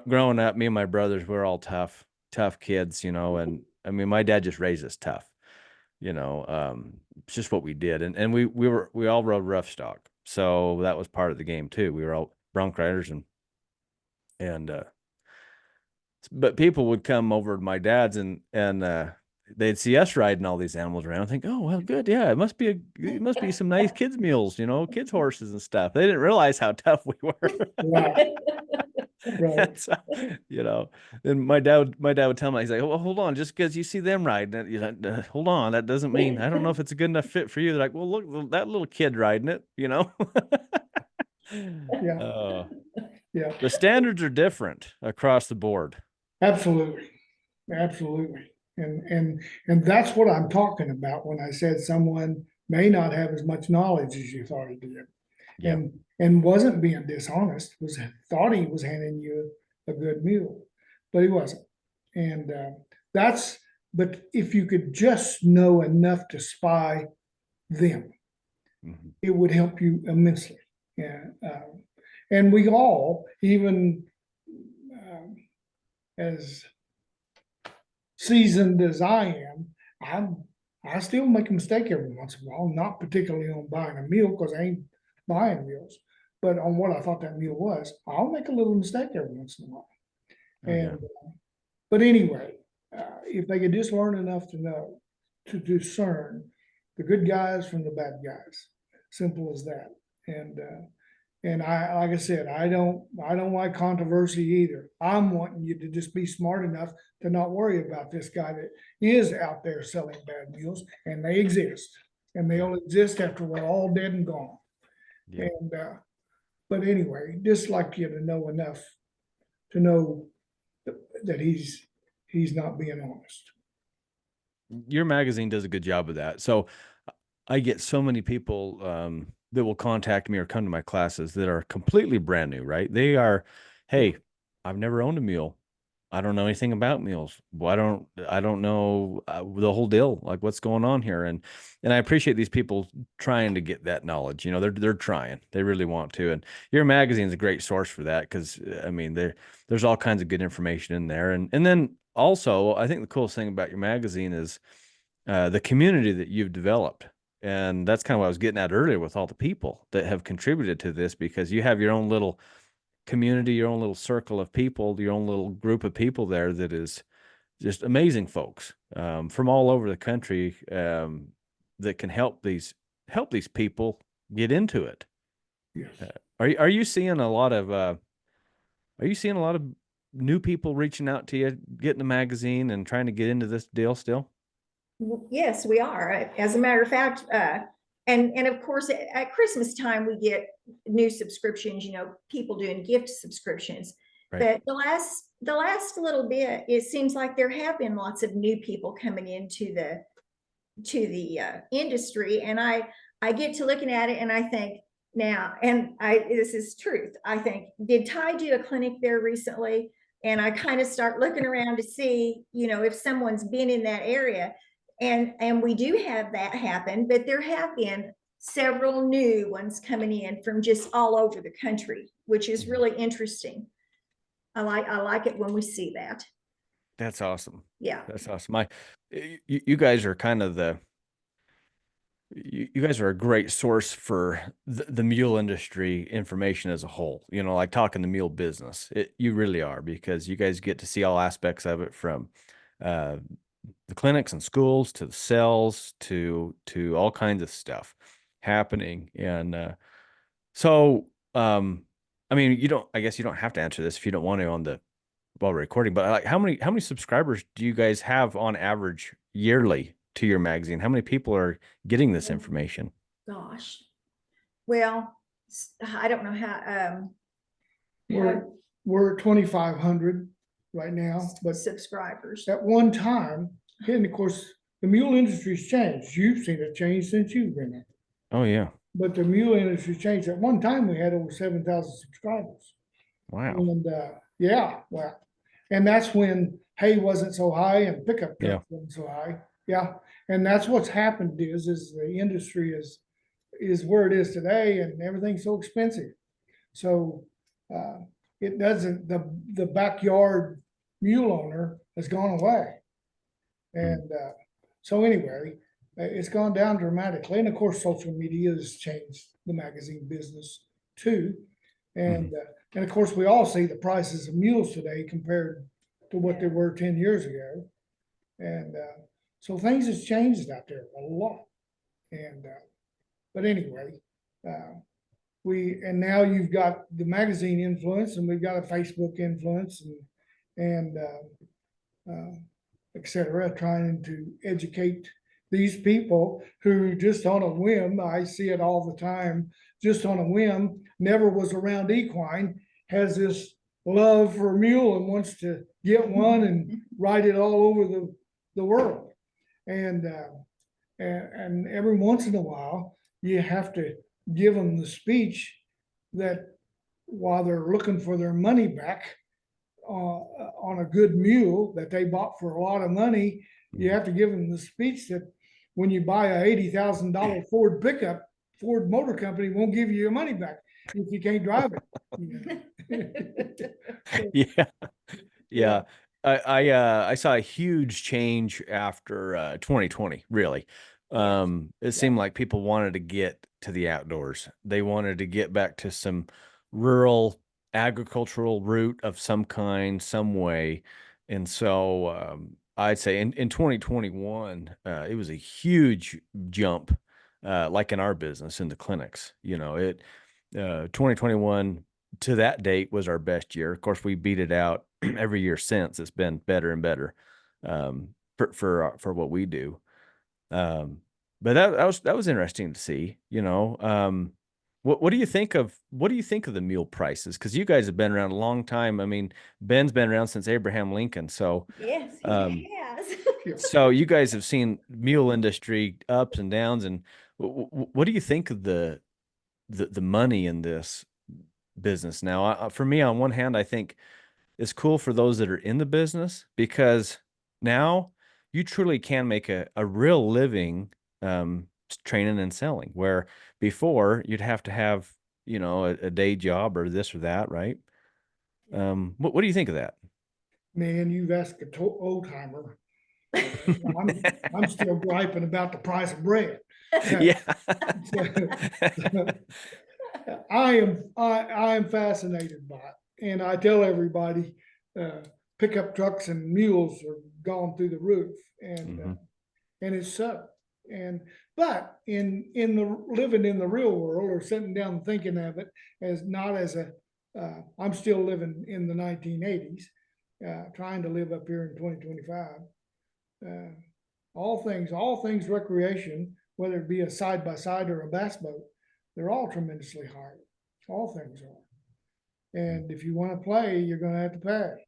Growing up, me and my brothers, we're all tough kids, and I mean, my dad just raised us tough, it's just what we did. And we all rode rough stock. So that was part of the game too. We were all bronc riders, and but people would come over to my dad's, and they'd see us riding all these animals around and think, oh, well, good. Yeah, it must be some nice kids mules, kids horses and stuff. They didn't realize how tough we were. Right, right. And so, then my dad would tell me, he's like, well, hold on, just because you see them riding it, hold on, that doesn't mean, I don't know if it's a good enough fit for you. They're like, well, look, that little kid riding it, Yeah. Uh, Yeah, the standards are different across the board. absolutely. Absolutely. And that's what I'm talking about when I said someone may not have as much knowledge as you thought he did. Yeah. And wasn't being dishonest, thought he was handing you a good mule, but he wasn't. And but if you could just know enough to spy them, Mhm. it would help you immensely. Yeah. And we all, even as seasoned as I am, I still make a mistake every once in a while, not particularly on buying a mule, because I ain't buying mules, but on what I thought that mule was, I'll make a little mistake every once in a while. Oh, yeah. And but anyway, if they could just learn enough to know to discern the good guys from the bad guys, simple as that. And like I said, I don't like controversy either. I'm wanting you to just be smart enough to not worry about this guy that is out there selling bad mules, and they exist, and they'll exist after we're all dead and gone. Yeah. And but anyway, just like you to know enough to know that he's not being honest. Your magazine does a good job of that. So I get so many people that will contact me or come to my classes that are completely brand new, right? They are, hey, I've never owned a mule. I don't know anything about mules. I don't know the whole deal, like what's going on here. And I appreciate these people trying to get that knowledge. They're trying. They really want to. And your magazine is a great source for that, because I mean, there's all kinds of good information in there. And then also, I think the coolest thing about your magazine is the community that you've developed. And that's kind of what I was getting at earlier with all the people that have contributed to this, because you have your own little community, your own little circle of people, your own little group of people there that is just amazing folks from all over the country that can help these people get into it. Yes. Are you seeing a lot of new people reaching out to you, getting the magazine and trying to get into this deal still? Yes, we are. As a matter of fact, and of course, at Christmas time, we get new subscriptions, people doing gift subscriptions. Right. But the last little bit, it seems like there have been lots of new people coming into the industry. And I get to looking at it and I think now, and this is truth. I think, did Ty do a clinic there recently? And I kind of start looking around to see, if someone's been in that area. And we do have that happen, but there have been several new ones coming in from just all over the country, which is really interesting. I like it when we see that. That's awesome. Yeah. That's awesome. You guys are kind of you guys are a great source for the mule industry information as a whole, like talking the mule business. You really are, because you guys get to see all aspects of it, from uh, the clinics and schools to the cells to all kinds of stuff happening. And so, I mean, I guess you don't have to answer this if you don't want to on the while we're recording, but like how many subscribers do you guys have on average yearly to your magazine? How many people are getting this information? Gosh. Well, I don't know how, We're, we're at 2,500 right now, but subscribers. at one time, and of course, the mule industry's changed. You've seen it change since you've been there. Oh yeah. But the mule industry changed. At one time, we had over 7,000 subscribers. Wow. And yeah, well, and that's when hay wasn't so high and pickup trucks wasn't so high. Yeah, and that's what's happened is the industry is where it is today, and everything's so expensive. So it doesn't the backyard mule owner has gone away, and so anyway, it's gone down dramatically. And of course, social media has changed the magazine business too, and and of course, we all see the prices of mules today compared to what they were 10 years ago. And so things has changed out there a lot. And but anyway, and now you've got the magazine influence, and we've got a Facebook influence, and et cetera, trying to educate these people who just on a whim, I see it all the time, just on a whim, never was around equine, has this love for a mule and wants to get one and ride it all over the world. And every once in a while, you have to give them the speech that while they're looking for their money back on a good mule that they bought for a lot of money, you have to give them the speech that when you buy a $80,000 Ford pickup, Ford Motor Company won't give you your money back if you can't drive it. Yeah. Yeah. I saw a huge change after 2020, really. It seemed like people wanted to get to the outdoors. They wanted to get back to some rural agricultural route of some kind, some way. And so I'd say in 2021, it was a huge jump, like in our business in the clinics. 2021 to that date was our best year. Of course, we beat it out every year since. It's been better and better for what we do. But that was interesting to see. What do you think of the mule prices? Because you guys have been around a long time. I mean, Ben's been around since Abraham Lincoln. So yes, he has. So you guys have seen mule industry ups and downs. And what do you think of the money in this business now? For me, on one hand, I think it's cool for those that are in the business, because now you truly can make a real living training and selling, where before you'd have to have a day job or this or that, right? What do you think of that? Man, you've asked a old timer. I'm still griping about the price of bread. Yeah. I am fascinated by it, and I tell everybody, pickup trucks and mules are gone through the roof, and it's so. But in the living in the real world, or sitting down and thinking of it as not as I'm still living in the 1980s, trying to live up here in 2025. All things recreation, whether it be a side by side or a bass boat, they're all tremendously high. All things are. And if you want to play, you're going to have to pay.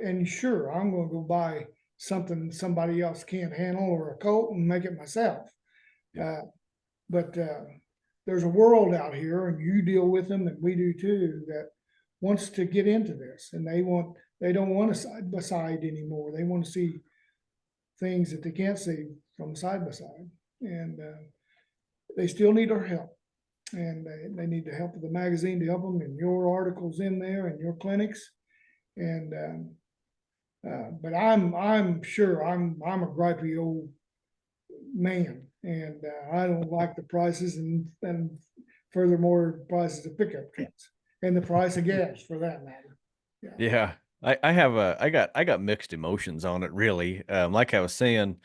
And sure, I'm going to go buy something somebody else can't handle, or a coat, and make it myself. But there's a world out here, and you deal with them, and we do too, that wants to get into this, and they don't want a side by side anymore. They want to see things that they can't see from side by side, and they still need our help, and they need the help of the magazine to help them, and your articles in there, and your clinics, and but I'm sure I'm a gripey old man, and I don't like the prices, and furthermore, prices of pickup trucks and the price of gas, for that matter. Yeah. I got mixed emotions on it, really. Like I was saying,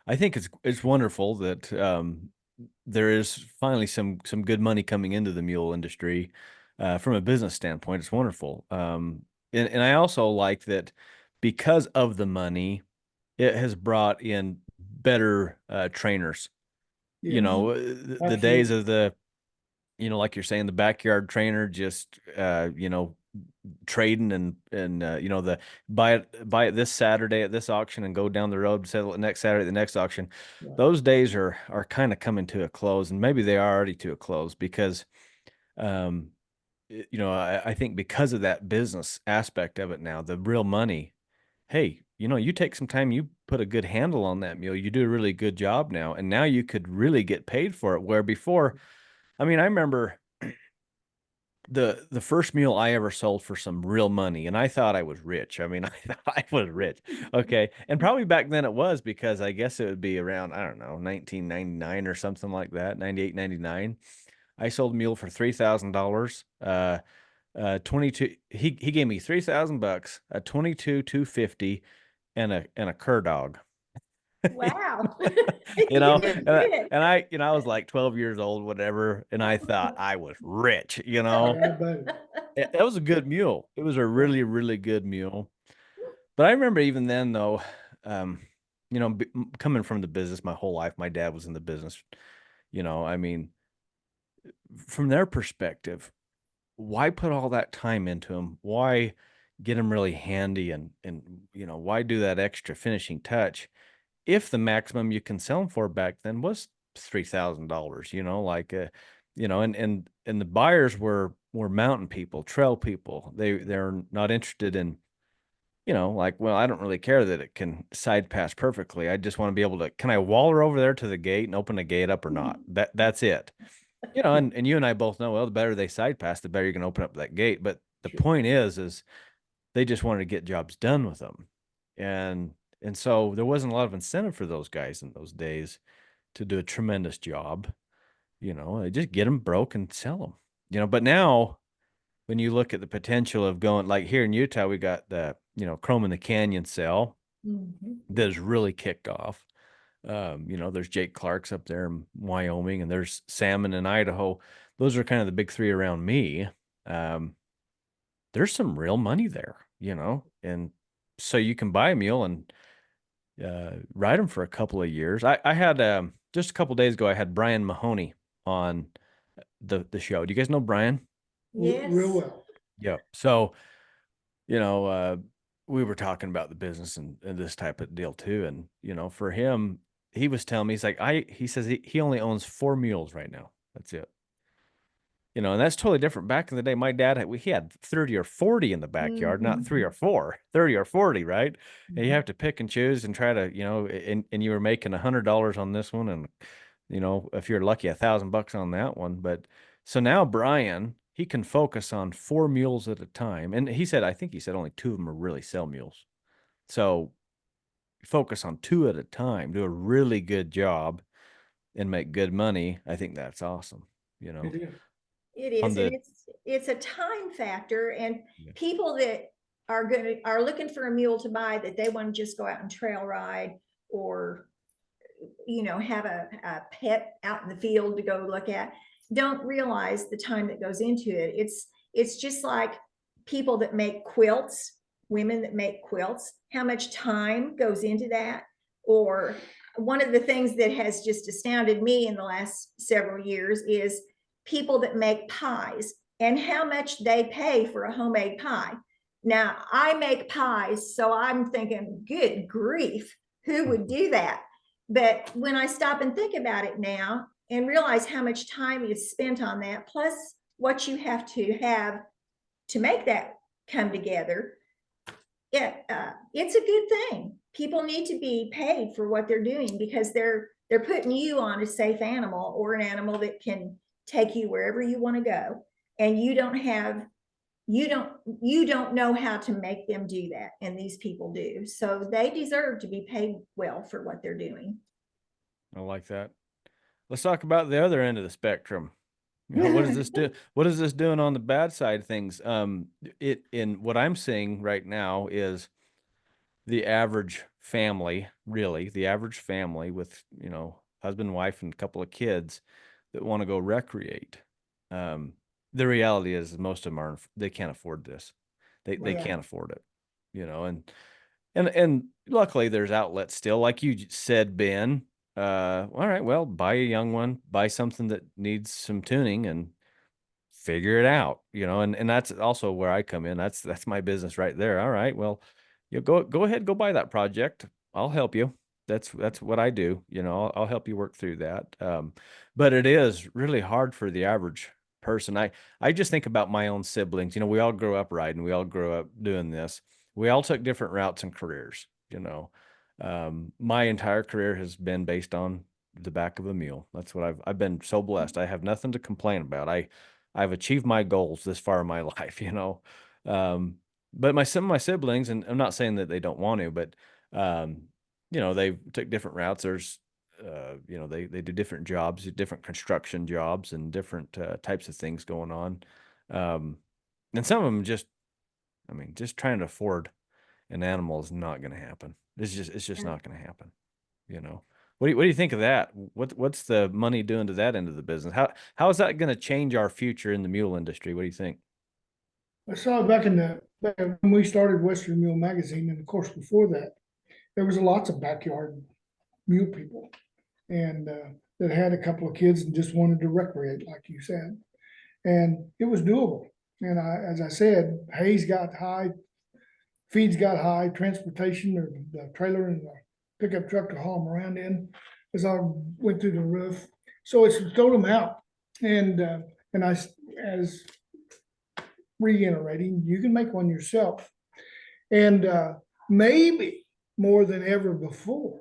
I think it's wonderful that there is finally some good money coming into the mule industry. From a business standpoint, it's wonderful. And I also like that because of the money, it has brought in better trainers. You Yes, know, the days absolutely. of the, like you're saying, the backyard trainer just, trading and the buy it this Saturday at this auction and go down the road, sell it next Saturday at the next auction. Right. Those days are kind of coming to a close, and maybe they are already to a close because, um, I think because of that business aspect of it now, the real money. Hey, you take some time, you put a good handle on that mule, you do a really good job now, and now you could really get paid for it. Where before, I mean, I remember the first mule I ever sold for some real money, and I thought I was rich. I mean, I thought I was rich. Okay. And probably back then it was because I guess it would be around, I don't know, 1999 or something like that, 98, 99. I sold a mule for $3,000. 22 he gave me 3,000 bucks, a 22 250 and a cur dog. Wow. you You know did and I, good. and I I was like 12 years old, whatever, and I thought I was rich. Yeah, but That was a good mule. It was a yeah, really, really good mule. But I remember even then, though, um, coming from the business my whole life, my dad was in the business. I mean, from their perspective, why put all that time into them? Why get them really handy and why do that extra finishing touch if the maximum you can sell them for back then was $3,000? Like and the buyers were mountain people, trail people. They're not interested in, like, well, I don't really care that it can side pass perfectly. I just want to be able to, can I waller over there to the gate and open the gate up or not? That's it. And you and I both know, well, the better they side pass, the better you can open up that gate. But the sure. point is they just wanted to get jobs done with them. And so there wasn't a lot of incentive for those guys in those days to do a tremendous job. They just get them broke and sell them. But now when you look at the potential of going, like here in Utah, we got the, Chrome in the Canyon sale Mhm. that has really kicked off. There's Jake Clark's up there in Wyoming, and there's Salmon in Idaho. Those are kind of the big three around me. Um, there's some real money there, and so you can buy a mule and ride them for a couple of years. I had just a couple of days ago, I had Brian Mahoney on the show. Do you guys know Brian? Real Yes. well. Yeah. So, you know, uh, we were talking about the business and this type of deal too. And, for him, he was telling me, he's like, he says he only owns 4 mules right now. That's it. And that's totally different. Back in the day, my dad he had 30 or 40 in the backyard, not Mhm. 3 or 4, 30 or 40, right? And you Mhm. have to pick and choose and try to, and you were making $100 on this one, and if you're lucky, $1,000 on that one. But so now Brian, he can focus on 4 mules at a time, and I think he said only 2 of them are really sell mules. So focus on 2 at a time, do a really good job, and make good money. I think that's awesome. You It know, is. It on is, and the it's a time factor, and yeah. people that are looking for a mule to buy that they want to just go out and trail ride or have a pet out in the field to go look at, don't realize the time that goes into it. It's just like people that make quilts, women that make quilts, how much time goes into that. Or one of the things that has just astounded me in the last several years is people that make pies and how much they pay for a homemade pie. Now, I make pies, so I'm thinking, good grief, who would do that? But when I stop and think about it now and realize how much time is spent on that, plus what you have to make that come together, it's a good thing. People need to be paid for what they're doing because they're putting you on a safe animal or an animal that can take you wherever you want to go, and you don't know how to make them do that, and these people do. So they deserve to be paid well for what they're doing. I like that. Let's talk about the other end of the spectrum. What does this do? What is this doing on the bad side of things? It in what I'm seeing right now is the average family, really, the average family with, husband, wife, and a couple of kids that want to go recreate. Um, the reality is most of them they can't afford this. They Yeah. can't afford it, and And luckily there's outlets still, like you said, Ben. All right, well, buy a young one, buy something that needs some tuning and figure it out, and that's also where I come in. That's my business right there. All right, well, you go ahead, go buy that project. I'll help you. That's what I do. I'll help you work through that. But it is really hard for the average person. I just think about my own siblings. We all grew up riding. We all grew up doing this. We all took different routes and careers. My entire career has been based on the back of a mule. That's what I've been so blessed. I have nothing to complain about. I've achieved my goals this far in my life. But some of my siblings, and I'm not saying that they don't want to, but um, they took different routes. There's they do different jobs, different construction jobs, and different types of things going on. Um, and some of them just trying to afford an animal is not going to happen. It's just not going to happen. You know, what do you think of that? What's the money doing to that end of the business? How is that going to change our future in the mule industry? What do you think? I saw it back when we started Western Mule Magazine, and of course, before that, there was lots of backyard mule people. And that had a couple of kids and just wanted to recreate, like you said. And it was doable. And as I said, hay's got high, feeds got high, transportation or the trailer and the pickup truck to haul them around in as I went through the roof. So it's throw them out. And I, as reiterating, you can make one yourself. And maybe more than ever before,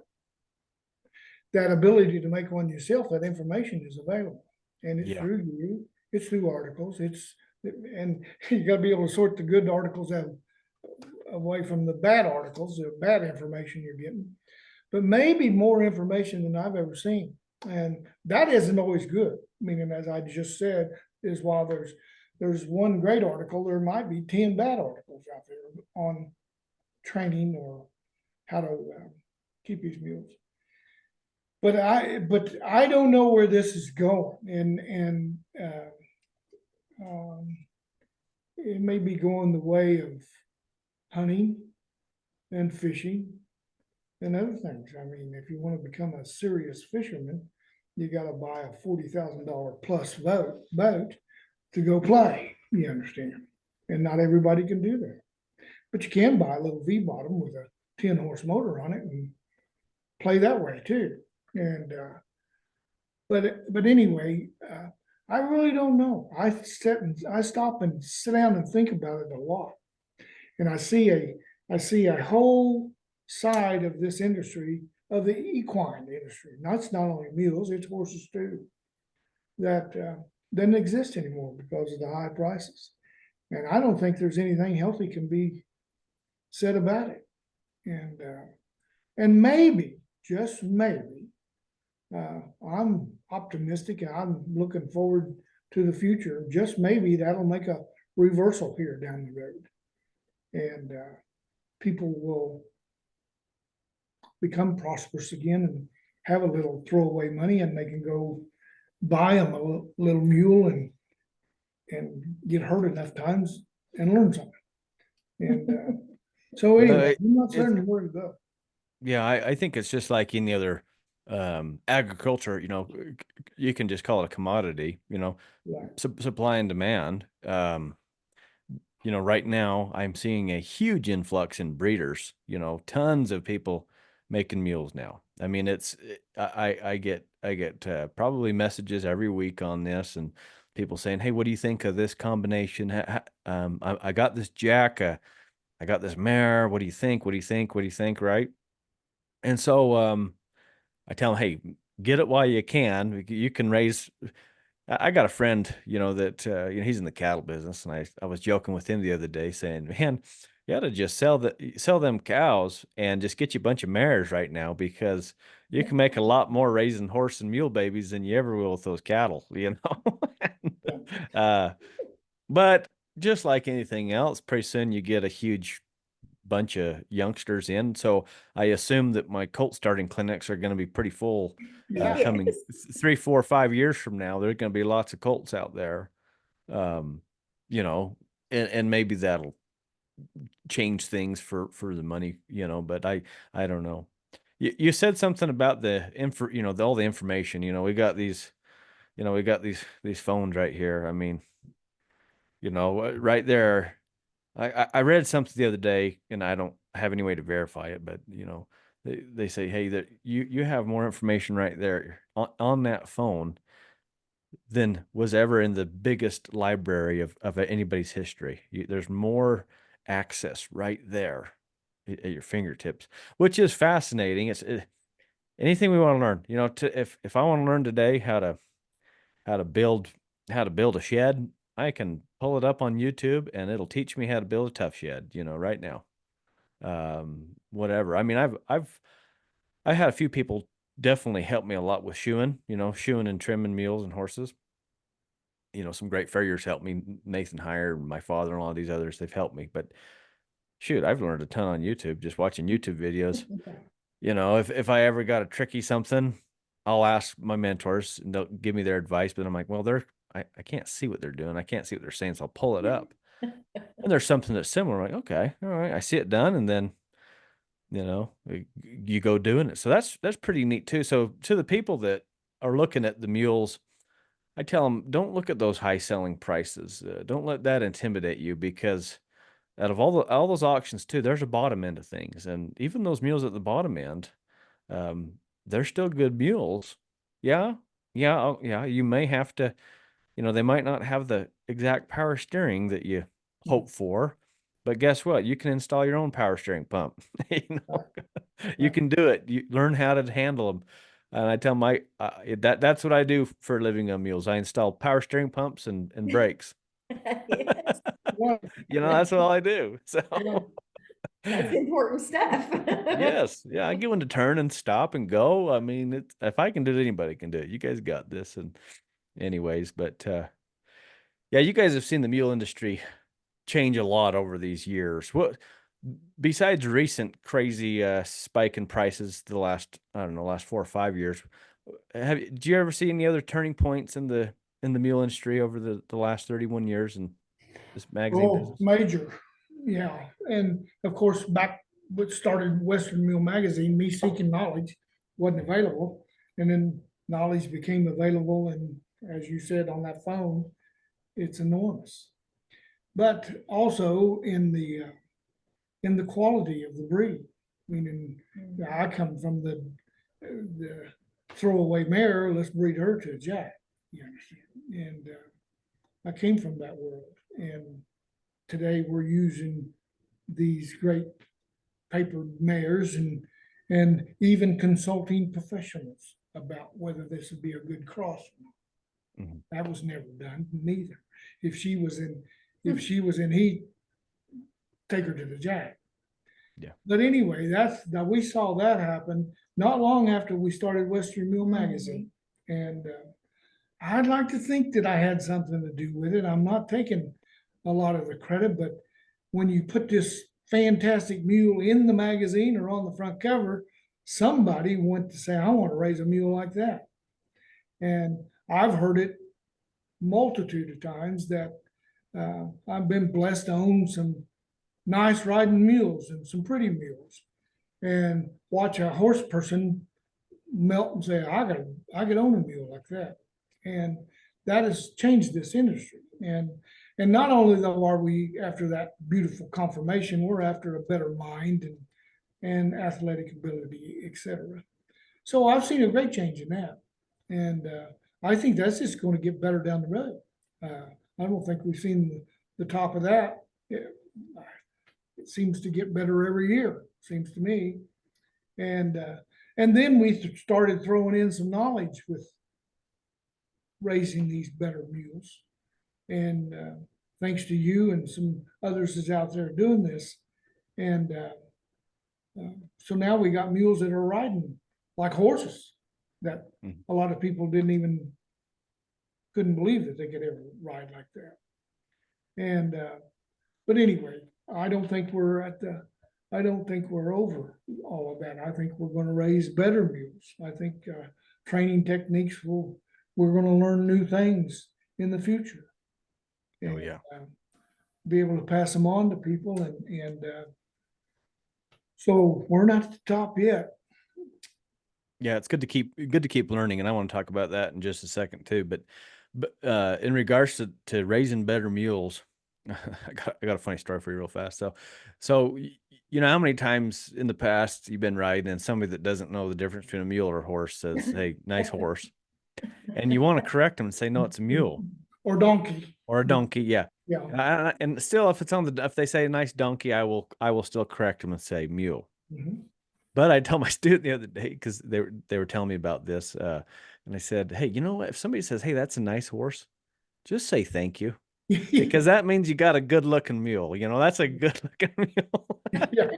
that ability to make one yourself, that information is available. And it's Yeah. through you, it's through articles, and you gotta be able to sort the good articles out away from the bad articles, the bad information you're getting. But maybe more information than I've ever seen. And that isn't always good. Meaning, as I just said, is while there's one great article, there might be 10 bad articles out there on training or how to keep these mules. But I don't know where this is going, and it may be going the way of hunting and fishing and other things. I mean, if you want to become a serious fisherman, you got to buy a $40,000 plus boat to go play. You understand? And not everybody can do that. But you can buy a little V bottom with a 10-horse motor on it and play that way too. And but anyway, I really don't know. I stop and sit down and think about it a lot, and I see a whole side of this industry, of the equine industry. That's not only mules, it's horses too, that doesn't exist anymore because of the high prices. And I don't think there's anything healthy can be said about it. And maybe, just maybe, I'm optimistic and I'm looking forward to the future. Just maybe that'll make a reversal here down the road. And people will become prosperous again and have a little throwaway money, and they can go buy them a little mule and get hurt enough times and learn something. And so anyway, I'm not certain where to go. Yeah, I think it's just like any other agriculture, you can just call it a commodity, Right. supply and demand. Right now I'm seeing a huge influx in breeders, tons of people making mules now. I mean, I get probably messages every week on this, and people saying, "Hey, what do you think of this combination? I got this jack, I got this mare. What do you think? What do you think? What do you think?" Right? And so I tell them, "Hey, get it while you can. You can raise." I got a friend, that he's in the cattle business, and I was joking with him the other day, saying, "Man, you ought to just sell them cows and just get you a bunch of mares right now, because you can make a lot more raising horse and mule babies than you ever will with those cattle." uh, but just like anything else, pretty soon you get a huge bunch of youngsters in. So I assume that my colt starting clinics are going to be pretty full Yeah. coming Yes. 3, 4, 5 years from now. There's going to be lots of colts out there, um, you know, and maybe that'll change things for the money, but I don't know. You said something about the info, all the information, we got these, these phones right here. I mean, right there. I read something the other day, and I don't have any way to verify it, but they say, hey, that you have more information right there on that phone than was ever in the biggest library of anybody's history. There's more access right there at your fingertips, which is fascinating. Anything we want to learn, if I want to learn today how to build a shed, I can pull it up on YouTube and it'll teach me how to build a tough shed, right now. Whatever. I mean, I had a few people definitely help me a lot with shoeing and trimming mules and horses. Some great farriers helped me, Nathan Heyer, my father-in-law, these others, they've helped me. But shoot, I've learned a ton on YouTube, just watching YouTube videos. If I ever got a tricky something, I'll ask my mentors and they'll give me their advice. But I'm like, well, I can't see what they're doing. I can't see what they're saying. So I'll pull it up. And there's something that's similar. I'm like, okay, all right, I see it done. And then, you go doing it. So that's pretty neat too. So to the people that are looking at the mules, I tell them, don't look at those high selling prices. Don't let that intimidate you, because out of all those auctions too, there's a bottom end of things. And even those mules at the bottom end, they're still good mules. Yeah. Yeah. Oh, yeah. You may have to, they might not have the exact power steering that you hope for, but guess what? You can install your own power steering pump. You can do it. You learn how to handle them. And I tell that's what I do for a living on mules. I install power steering pumps and brakes. Yes, That's all I do. So that's important stuff. yes, yeah, I get one to turn and stop and go. I mean, if I can do it, anybody can do it. You guys got this. And anyways, but yeah, you guys have seen the mule industry change a lot over these years. What, besides recent crazy spike in prices the last, I don't know, last 4 or 5 years, did you ever see any other turning points in the mule industry over the last 31 years in this magazine Oh, business? major, yeah. And of course, back what started Western Mule Magazine, me seeking knowledge wasn't available. And then knowledge became available. And as you said on that phone, it's enormous. But also in the quality of the breed. Meaning, I come from the throwaway mare, let's breed her to a jack. You understand? And I came from that world. And today we're using these great paper mares and even consulting professionals about whether this would be a good cross. Mhm. That was never done, neither. If she was in heat, take her to the jack. Yeah. But anyway, now we saw that happen not long after we started Western Mule Magazine. And I'd like to think that I had something to do with it. I'm not taking a lot of the credit, but when you put this fantastic mule in the magazine or on the front cover, somebody went to say, I want to raise a mule like that. And I've heard it multitude of times that I've been blessed to own some nice riding mules and some pretty mules, and watch a horse person melt and say, I could own a mule like that. And that has changed this industry. And not only though are we after that beautiful conformation, we're after a better mind and athletic ability, etc. So I've seen a great change in that. And I think that's just going to get better down the road. I don't think we've seen the top of that. It seems to get better every year, seems to me. And then we started throwing in some knowledge with raising these better mules. And thanks to you and some others is out there doing this. And so now we got mules that are riding like horses that a lot of people couldn't believe that they could ever ride like that. And but anyway, I don't think we're over all of that. I think we're going to raise better mules. I think training techniques we're going to learn new things in the future. Oh, yeah. be able to pass them on to people and so we're not at the top yet. Yeah, it's good to keep learning, and I want to talk about that in just a second too. But in regards to raising better mules, I got a funny story for you real fast. So you know how many times in the past you've been riding and somebody that doesn't know the difference between a mule or a horse says, "Hey, nice horse," and you want to correct them and say, "No, it's a mule Or donkey. or a donkey." Yeah. Yeah. And still, if they say nice donkey, I will still correct them and say mule. Mhm. But I told my student the other day because they were telling me about this, and I said, "Hey, you know what? If somebody says, 'Hey, that's a nice horse,' just say thank you because that means you got a good looking mule. You know, that's a good looking mule. Yeah,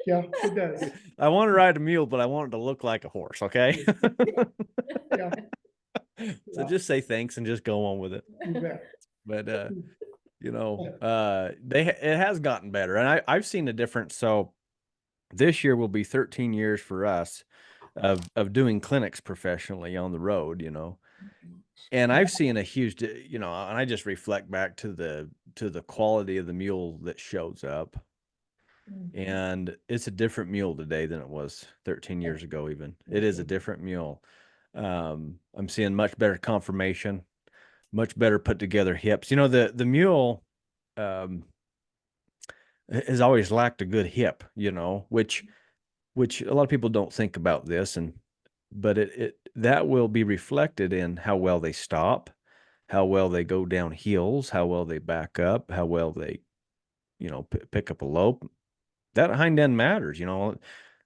yeah, it does. I want to ride a mule, but I want it to look like a horse. Okay, Yeah, so yeah, just say thanks and just go on with it. you bet. But you know, it has gotten better, and I've seen a difference. So this year will be 13 years for us of doing clinics professionally on the road, you know. And I've seen a huge, you know, and I just reflect back to the quality of the mule that shows up. And it's a different mule today than it was 13 years ago, even. It is a different mule. I'm seeing much better conformation, much better put together hips. You know, the mule has always lacked a good hip, you know, which a lot of people don't think about this, but it that will be reflected in how well they stop, how well they go down hills, how well they back up, how well they, you know, pick up a lope. That hind end matters, you know.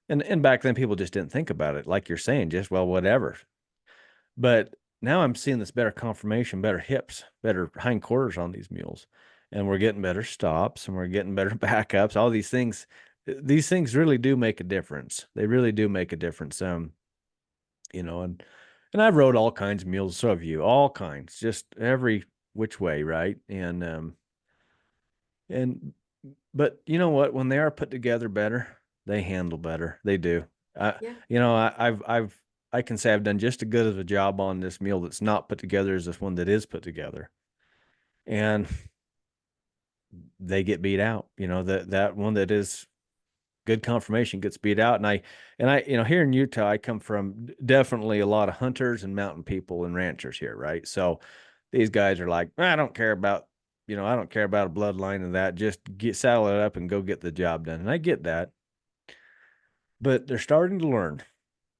And back then people just didn't think about it, like you're saying, just well, whatever. But now I'm seeing this better conformation, better hips, better hind quarters on these mules, and we're getting better stops and we're getting better backups. All these things really do make a difference. They really do make a difference. You know, and I've rode all kinds of mules, so have you, all kinds, just every which way, right? And but you know what? When they are put together better, they handle better. They do. Yeah. You know, I can say I've done just as good of a job on this mule that's not put together as this one that is put together, and they get beat out. You know, that one that is good confirmation gets beat out. And I, you know, here in Utah, I come from definitely a lot of hunters and mountain people and ranchers here, right? So these guys are like, I don't care about, you know, I don't care about a bloodline and that. Just saddle it up and go get the job done. And I get that, but they're starting to learn.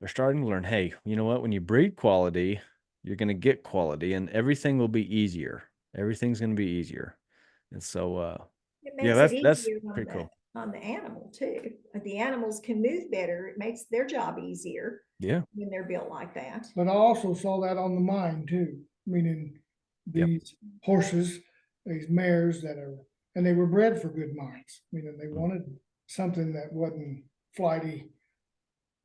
They're starting to learn. Hey, you know what? When you breed quality, you're going to get quality, and everything will be easier. Everything's going to be easier. And so, It yeah, makes it that's easier pretty cool. on the animal too. The animals can move better. It makes their job easier Yeah. when they're built like that. But I also saw that on the mind too, meaning Yep. these horses, these mares that are, and they were bred for good minds, meaning they wanted something that wasn't flighty,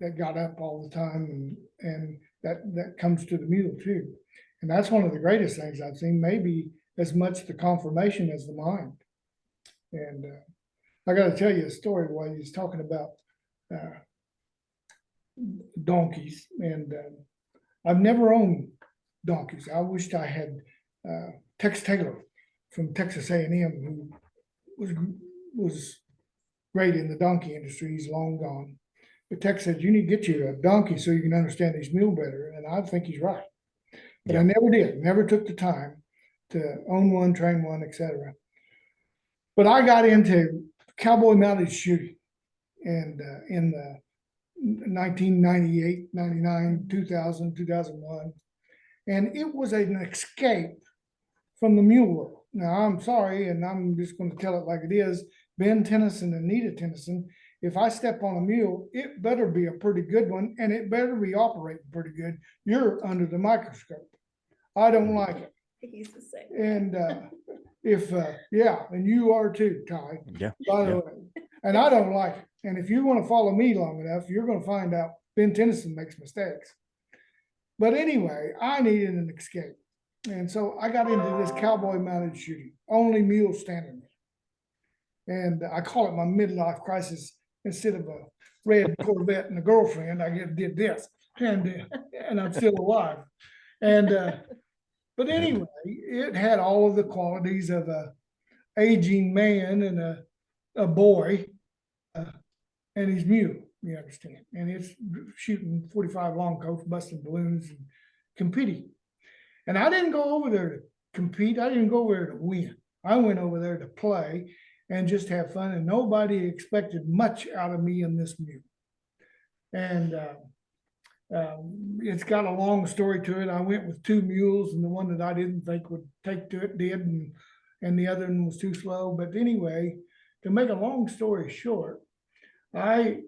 that got up all the time, and that comes to the mule too. And that's one of the greatest things I've seen, maybe as much the conformation as the mind. And I got to tell you a story while you was talking about donkeys, and I've never owned donkeys. I wished I had Tex Taylor from Texas A&M, who was great in the donkey industry. He's long gone. But Tex said, you need to get you a donkey so you can understand these mule better. And I think he's right. But I never did, never took the time to own one, train one, etc. But I got into cowboy mounted shooting, and in the 1998, 99, 2000, 2001. And it was an escape from the mule world. Now, I'm sorry, and I'm just going to tell it like it is. Ben Tennison and Neta Tennison, if I step on a mule, it better be a pretty good one, and it better be operating pretty good. You're under the microscope. I don't like it. He's the same. And yeah, and you are too, Ty. Yeah. By the way, and I don't like it. And if you want to follow me long enough, you're going to find out Ben Tennison makes mistakes. But anyway, I needed an escape. And so I got into this cowboy mounted shooting, only mules standing there. And I call it my midlife crisis. Instead of a red Corvette and a girlfriend, I did this, and I'm still alive. And but anyway, it had all of the qualities of aging man and a boy and his mule, you understand. And it's shooting 45 long coats, busting balloons and competing. And I didn't go over there to compete. I didn't go over there to win. I went over there to play and just have fun. And nobody expected much out of me in this mule. And it's got a long story to it. I went with two mules, and the one that I didn't think would take to it did, and the other one was too slow. But anyway, to make a long story short, I,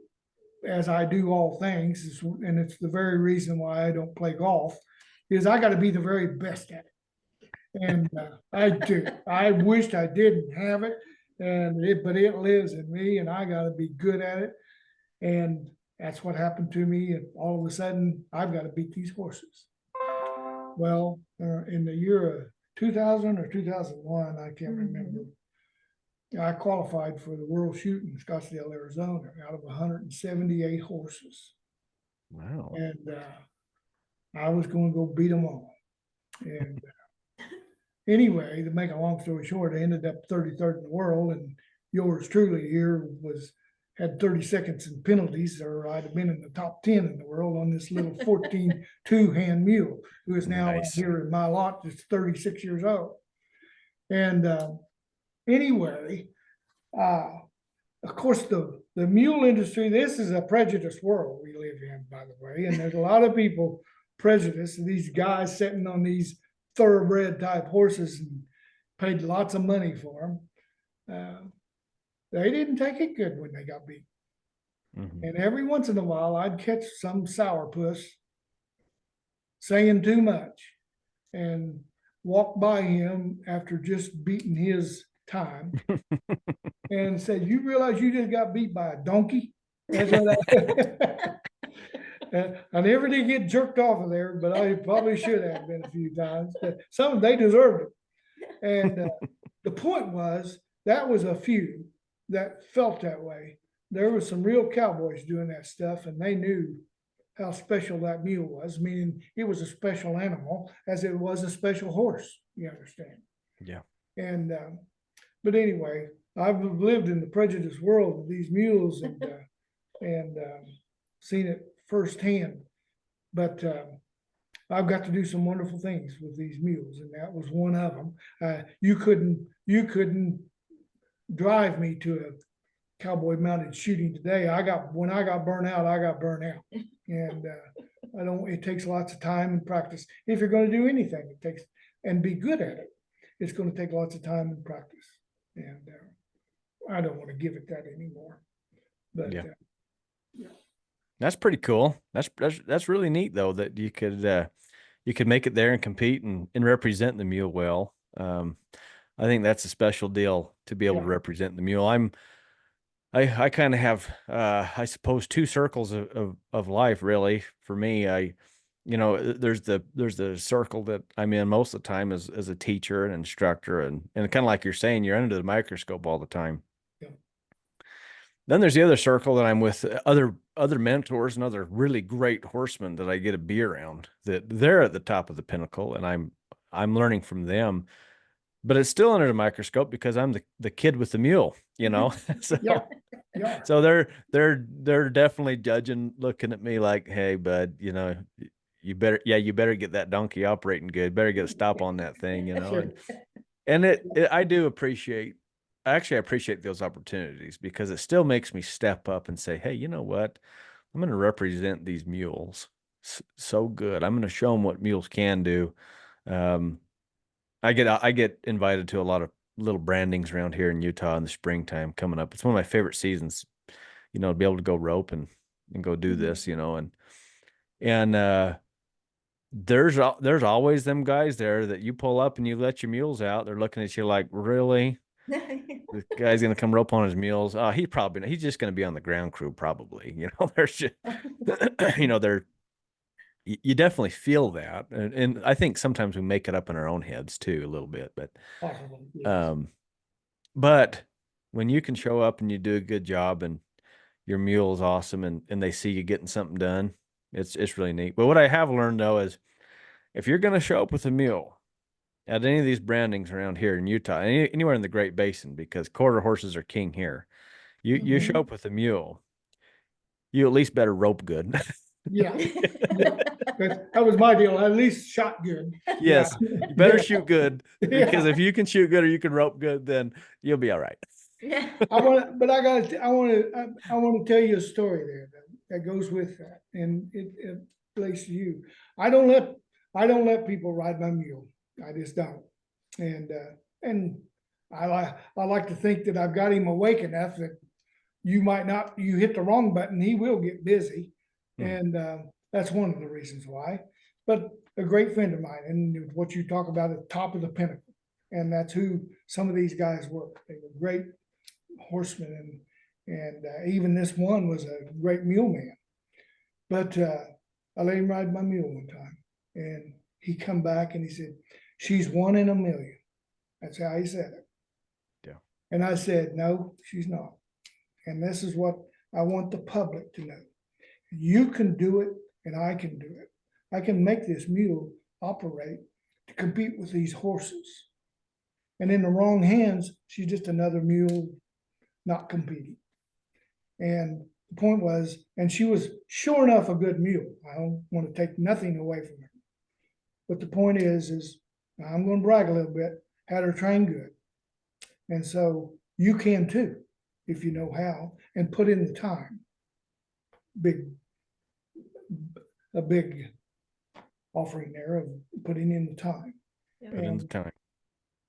as I do all things, and it's the very reason why I don't play golf, is I got to be the very best at it. And I do. I wished I didn't have it, but it lives in me, and I got to be good at it. And that's what happened to me. And all of a sudden, I've got to beat these horses. Well, in the year of 2000 or 2001, I can't remember. I qualified for the World Shoot in Scottsdale, Arizona, out of 178 horses. Wow. And I was going to go beat them all. And anyway, to make a long story short, I ended up 33rd in the world, and yours truly here had 30 seconds in penalties, or I'd have been in the top 10 in the world on this little 14 two-hand mule, who is now Nice. here in my lot, that's 36 years old. And anyway, of course, the mule industry, this is a prejudiced world we live in, by the way, and there's a lot of people prejudiced. These guys sitting on these thoroughbred type horses and paid lots of money for them. They didn't take it good when they got beat. And every once in a while, I'd catch some sourpuss saying too much and walk by him after just beating his time and said, "You realize you just got beat by a donkey?" That's what I never did get jerked off of there, but I probably should have been a few times. Some they deserved it. And the point was, that was a few that felt that way. There was some real cowboys doing that stuff, and they knew how special that mule was, meaning it was a special animal as it was a special horse, you understand? Yeah. And but anyway, I've lived in the prejudiced world of these mules and seen it firsthand. But I've got to do some wonderful things with these mules, and that was one of them. You couldn't drive me to a cowboy mounted shooting today. When I got burnt out, I got burnt out. And it takes lots of time and practice. If you're going to do anything, it takes, and be good at it, it's going to take lots of time and practice. And I don't want to give it that anymore. But Yeah. yeah. That's pretty cool. That's really neat though, that you could make it there and compete and represent the mule well. I think that's a special deal to be able to represent the mule. I kind of have, I suppose, two circles of life really. For me, there's the circle that I'm in most of the time as a teacher and instructor, and kind of like you're saying, you're under the microscope all the time. Yeah. Then there's the other circle that I'm with other mentors and other really great horsemen that I get to be around, that they're at the top of the pinnacle, and I'm learning from them. But it's still under the microscope because I'm the kid with the mule, So, so they're definitely judging, looking at me like, "Hey, bud, you better get that donkey operating good. Better get a stop on that thing, And I appreciate those opportunities, because it still makes me step up and say, "Hey, you know what? I'm going to represent these mules so good. I'm going to show them what mules can do." I get invited to a lot of little brandings around here in Utah in the springtime coming up. It's one of my favorite seasons, to be able to go rope and go do this, and there's always them guys there that you pull up and you let your mules out. They're looking at you like, "Really? This guy's gonna come rope on his mules? Oh, he's just gonna be on the ground crew probably." There's just, they're, you definitely feel that, and I think sometimes we make it up in our own heads too a little bit, but Possibly, yes. but when you can show up and you do a good job and your mule is awesome, and they see you getting something done, it's really neat. But what I have learned though is, if you're going to show up with a mule, at any of these brandings around here in Utah, anywhere in the Great Basin, because quarter horses are king here. You show up with a mule, you at least better rope good. Yeah, yeah. That was my deal. I at least shot good. Yes, Yeah. you better Yeah. shoot good, because if you can shoot good or you can rope good, then you'll be all right. I want to, but I want to tell you a story there that goes with that, and it relates to you. I don't let people ride my mule. I just don't, and I like to think that I've got him awake enough that you hit the wrong button, he will get busy, and that's one of the reasons why. But a great friend of mine, and what you talk about at the top of the pinnacle, and that's who some of these guys were. They were great horsemen, and even this one was a great mule man. But I let him ride my mule one time, and he come back and he said, "She's one in a million." That's how he said it. Yeah. And I said, "No, she's not." And this is what I want the public to know. You can do it, and I can do it. I can make this mule operate to compete with these horses. And in the wrong hands, she's just another mule not competing. And the point was, and she was sure enough a good mule. I don't want to take nothing away from her. But the point is I'm going to brag a little bit, had her trained good. And so you can too, if you know how, and put in the time. A big offering there of putting in the time. Put in the time.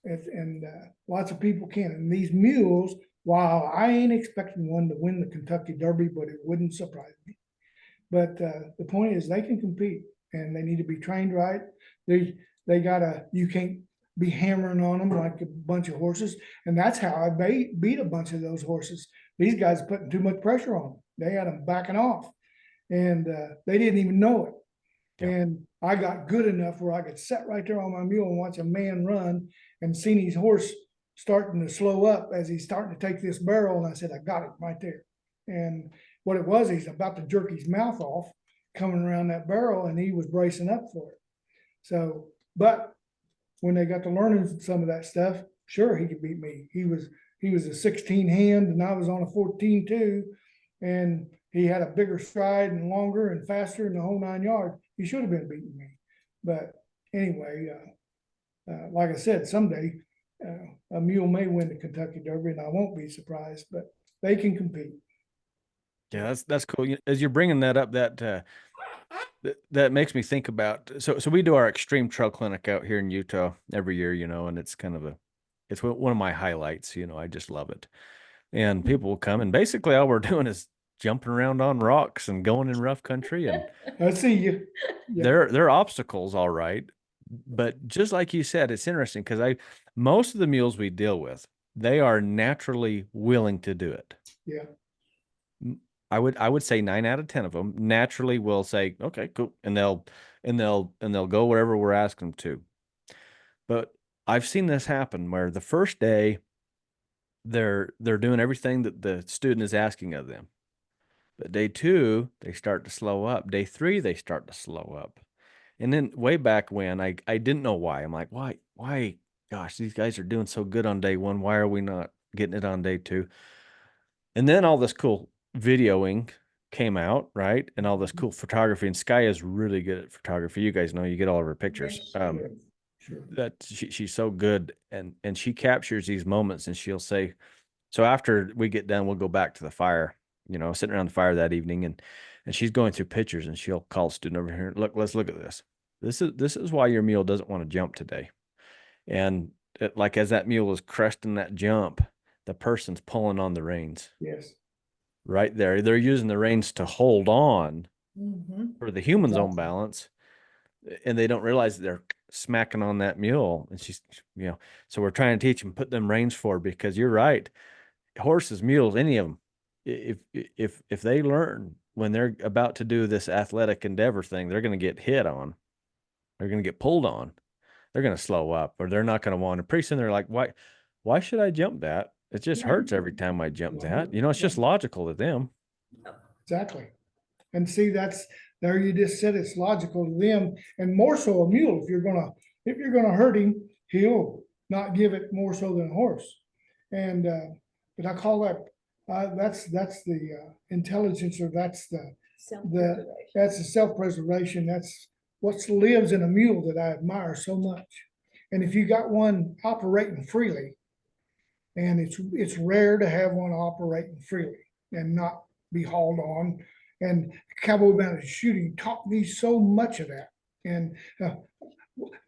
And lots of people can. And these mules, while I ain't expecting one to win the Kentucky Derby, but it wouldn't surprise me. But the point is, they can compete, and they need to be trained right. You can't be hammering on them like a bunch of horses. And that's how I beat a bunch of those horses. These guys putting too much pressure on them. They had them backing off, and they didn't even know it. Yeah. And I got good enough where I could sit right there on my mule and watch a man run, and seen his horse starting to slow up as he's starting to take this barrel. And I said, I got it right there. And what it was, he's about to jerk his mouth off coming around that barrel, and he was bracing up for it. So, but when they got to learning some of that stuff, sure, he could beat me. He was a 16 hand, and I was on a 14 too. And he had a bigger stride and longer and faster and the whole 9 yards. He should have been beating me. But anyway, like I said, someday a mule may win the Kentucky Derby, and I won't be surprised, but they can compete. Yeah, that's cool. As you're bringing that up, that makes me think about, so we do our extreme trail clinic out here in Utah every year, and it's kind of it's one of my highlights. I just love it. And people will come, and basically all we're doing is jumping around on rocks and going in rough country, and I see you. Yeah. They're obstacles, all right. But just like you said, it's interesting because most of the mules we deal with, they are naturally willing to do it. Yeah. I would say 9 out of 10 of them naturally will say, okay, cool. And they'll go wherever we're asking them to. But I've seen this happen where the first day they're doing everything that the student is asking of them. But day 2, they start to slow up. Day 3, they start to slow up. And then way back when I didn't know why. I'm like, why, gosh, these guys are doing so good on day 1. Why are we not getting it on day 2? And then all this cool videoing came out, right? And all this cool photography. And Sky is really good at photography. You guys know, you get all of her pictures. Sure. That she's so good, and she captures these moments, and she'll say, so after we get done, we'll go back to the fire, sitting around the fire that evening, and she's going through pictures, and she'll call a student over here. Look, let's look at this. This is why your mule doesn't want to jump today. And like as that mule is cresting that jump, the person's pulling on the reins. Yes. Right there. They're using the reins to hold on for the human's own balance, and they don't realize that they're smacking on that mule. And she's, so we're trying to teach them, put them reins forward, because you're right. Horses, mules, any of them, if they learn when they're about to do this athletic endeavor thing, they're going to get hit on. They're going to get pulled on. They're going to slow up, or they're not going to want to. Pretty soon they're like, why should I jump that? It just hurts every time I jump that. It's just logical to them. Exactly. And see, there you just said it's logical to them, and more so a mule. If you're gonna hurt him, he'll not give it more so than a horse. And, but I call that, that's the intelligence, or that's the self-preservation. That's what lives in a mule that I admire so much. And if you got one operating freely, and it's rare to have one operating freely and not be hauled on. And Cowboy Mounted Shooting taught me so much of that. And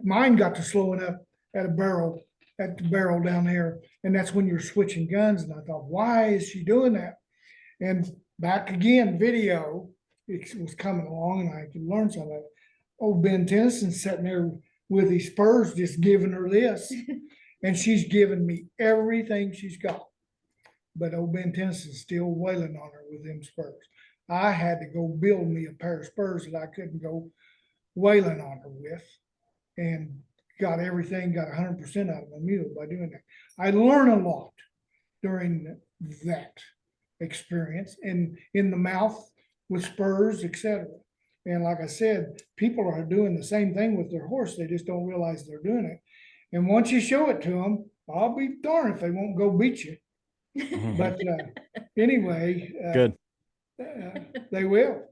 mine got to slowing up at the barrel down there. And that's when you're switching guns. And I thought, why is she doing that? And back again, video, it was coming along, and I could learn something. Old Ben Tennyson sitting there with his spurs, just giving her this. And she's given me everything she's got. But old Ben Tennyson's still wailing on her with them spurs. I had to go build me a pair of spurs that I couldn't go wailing on her with, and got 100% out of my mule by doing that. I learned a lot during that experience, and in the mouth with spurs, etc. And like I said, people are doing the same thing with their horse. They just don't realize they're doing it. And once you show it to them, I'll be darned if they won't go beat you. But anyway, Good. They will.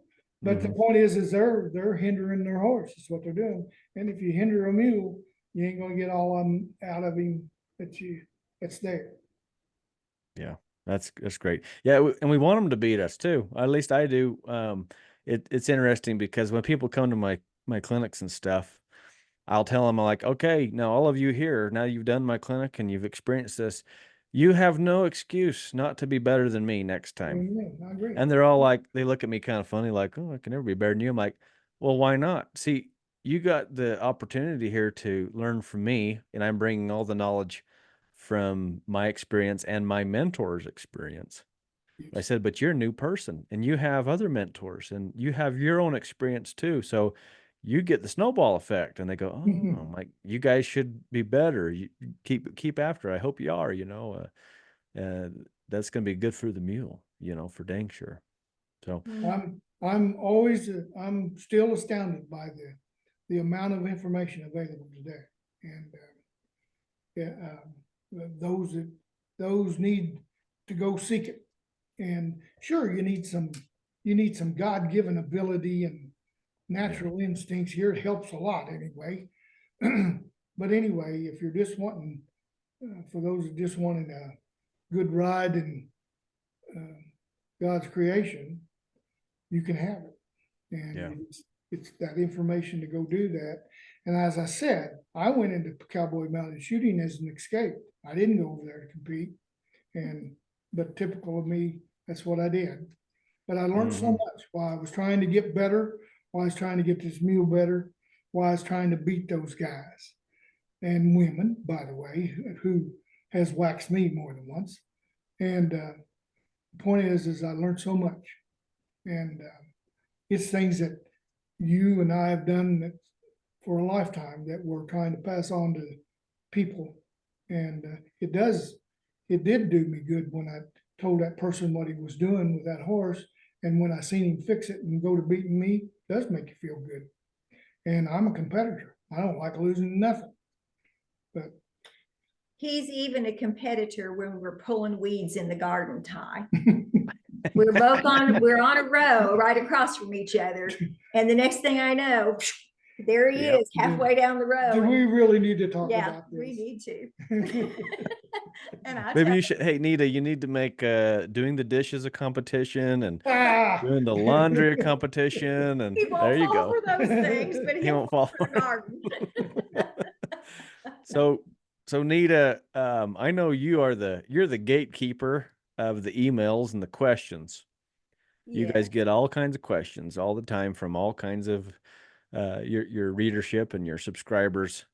But the point is they're hindering their horse. That's what they're doing. And if you hinder a mule, you ain't gonna get all out of him that's there. Yeah, that's great. Yeah, and we want them to beat us too. At least I do. It's interesting because when people come to my clinics and stuff, I'll tell them, like, okay, now all of you here, now you've done my clinic and you've experienced this, you have no excuse not to be better than me next time. I agree. And they're all like, they look at me kind of funny, like, oh, I can never be better than you. I'm like, well, why not? See, you got the opportunity here to learn from me, and I'm bringing all the knowledge from my experience and my mentor's experience. I said, but you're a new person and you have other mentors and you have your own experience too. So you get the snowball effect. And they go, oh, I'm like, you guys should be better. You keep after. I hope you are, that's going to be good for the mule, for dang sure. So I'm still astounded by the amount of information available today. And those need to go seek it. And sure, you need some God-given ability and natural instincts here. It helps a lot anyway. But anyway, if you're just wanting, for those that just wanting a good ride in God's creation, you can have it. And it's that information to go do that. And as I said, I went into Cowboy Mounted Shooting as an escape. I didn't go over there to compete. But typical of me, that's what I did. But I learned so much while I was trying to get better, while I was trying to get this mule better, while I was trying to beat those guys and women, by the way, who has waxed me more than once. And the point is I learned so much. And it's things that you and I have done for a lifetime that we're trying to pass on to people. And it did do me good when I told that person what he was doing with that horse. And when I seen him fix it and go to beating me, it does make you feel good. And I'm a competitor. I don't like losing nothing. But he's even a competitor when we're pulling weeds in the garden, Ty. we're on a row right across from each other. And the next thing I know, there he is halfway down the road. Do we really need to talk about this? We need to. And maybe you should, hey, Neta, you need to make doing the dishes a competition and doing the laundry a competition. And there you go. For those things, but he won't fall for the garden. So Neta, I know you're the gatekeeper of the emails and the questions. You guys get all kinds of questions all the time from all kinds of your readership and your subscribers.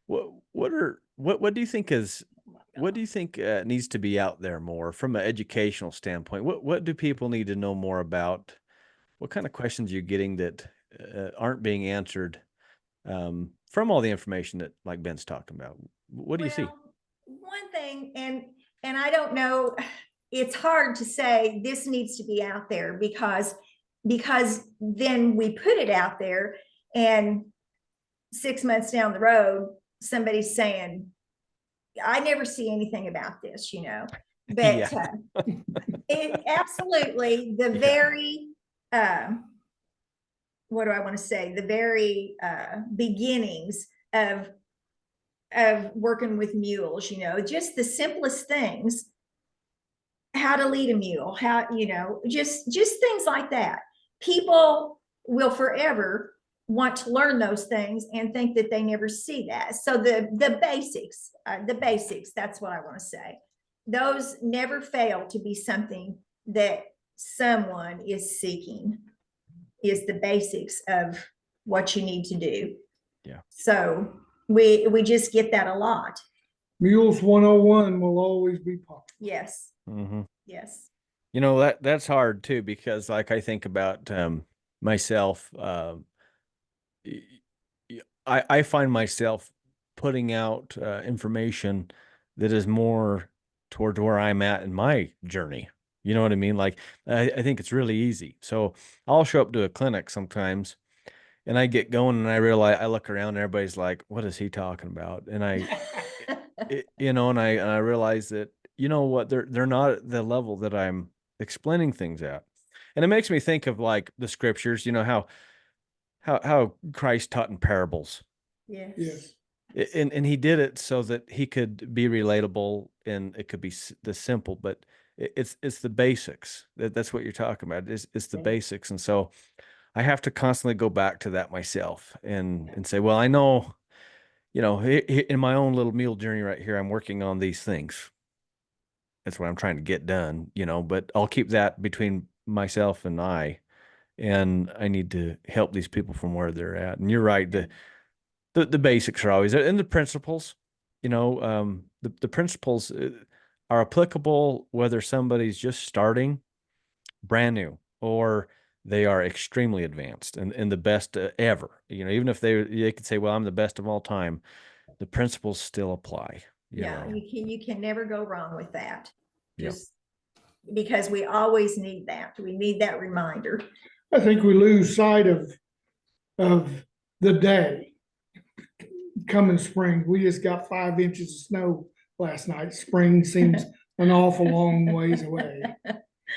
What do you think needs to be out there more from an educational standpoint? What do people need to know more about? What kind of questions you're getting that aren't being answered from all the information that, like Ben's talking about? What do you see? One thing, and I don't know, it's hard to say this needs to be out there because then we put it out there and 6 months down the road, somebody saying, I never see anything about this, but Yeah. it absolutely the Yeah. very, what do I want to say? The very beginnings of working with mules, just the simplest things, how to lead a mule, how, just things like that. People will forever want to learn those things and think that they never see that. So the basics, that's what I want to say. Those never fail to be something that someone is seeking, is the basics of what you need to do. Yeah. So we just get that a lot. Mules 101 will always be popular. Yes. Mm-hmm. Yes. That's hard too, because like I think about myself, I find myself putting out information that is more towards where I'm at in my journey. You know what I mean? Like I think it's really easy. So I'll show up to a clinic sometimes and I get going and I realize I look around and everybody's like, what is he talking about? And I realize that, you know what, they're not at the level that I'm explaining things at. And it makes me think of like the scriptures, how Christ taught in parables. Yes. And he did it so that he could be relatable and it could be the simple, but it's the basics. That's what you're talking about. It's the basics. And so I have to constantly go back to that myself and say, well, I know, in my own little mule journey right here, I'm working on these things. That's what I'm trying to get done, but I'll keep that between myself and I need to help these people from where they're at. And you're right. The basics are always there, and the principles, the principles are applicable whether somebody's just starting brand new or they are extremely advanced and the best ever. Even if they could say, well, I'm the best of all time, the principles still apply. Yeah, you can never go wrong with that. Yep. Just because we always need that. We need that reminder. I think we lose sight of the day. Coming spring, we just got 5 inches of snow last night. Spring seems an awful long ways away.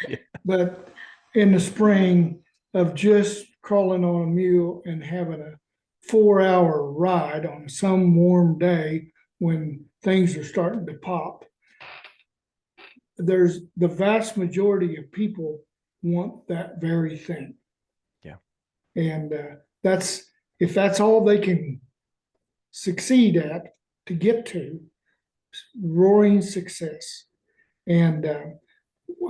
Yeah. But in the spring of just crawling on a mule and having a 4-hour ride on some warm day when things are starting to pop, there's the vast majority of people want that very thing. Yeah. And if that's all they can succeed at to get to, roaring success. And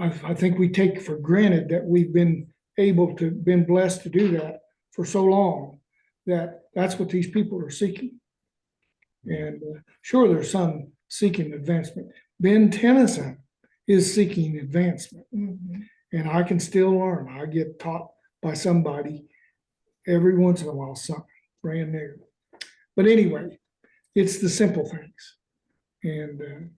I think we take for granted that we've been blessed to do that for so long, that that's what these people are seeking. And sure, there's some seeking advancement. Ben Tennison is seeking advancement. Mm-hmm. And I can still learn. I get taught by somebody every once in a while, something brand new. But anyway, it's the simple things. And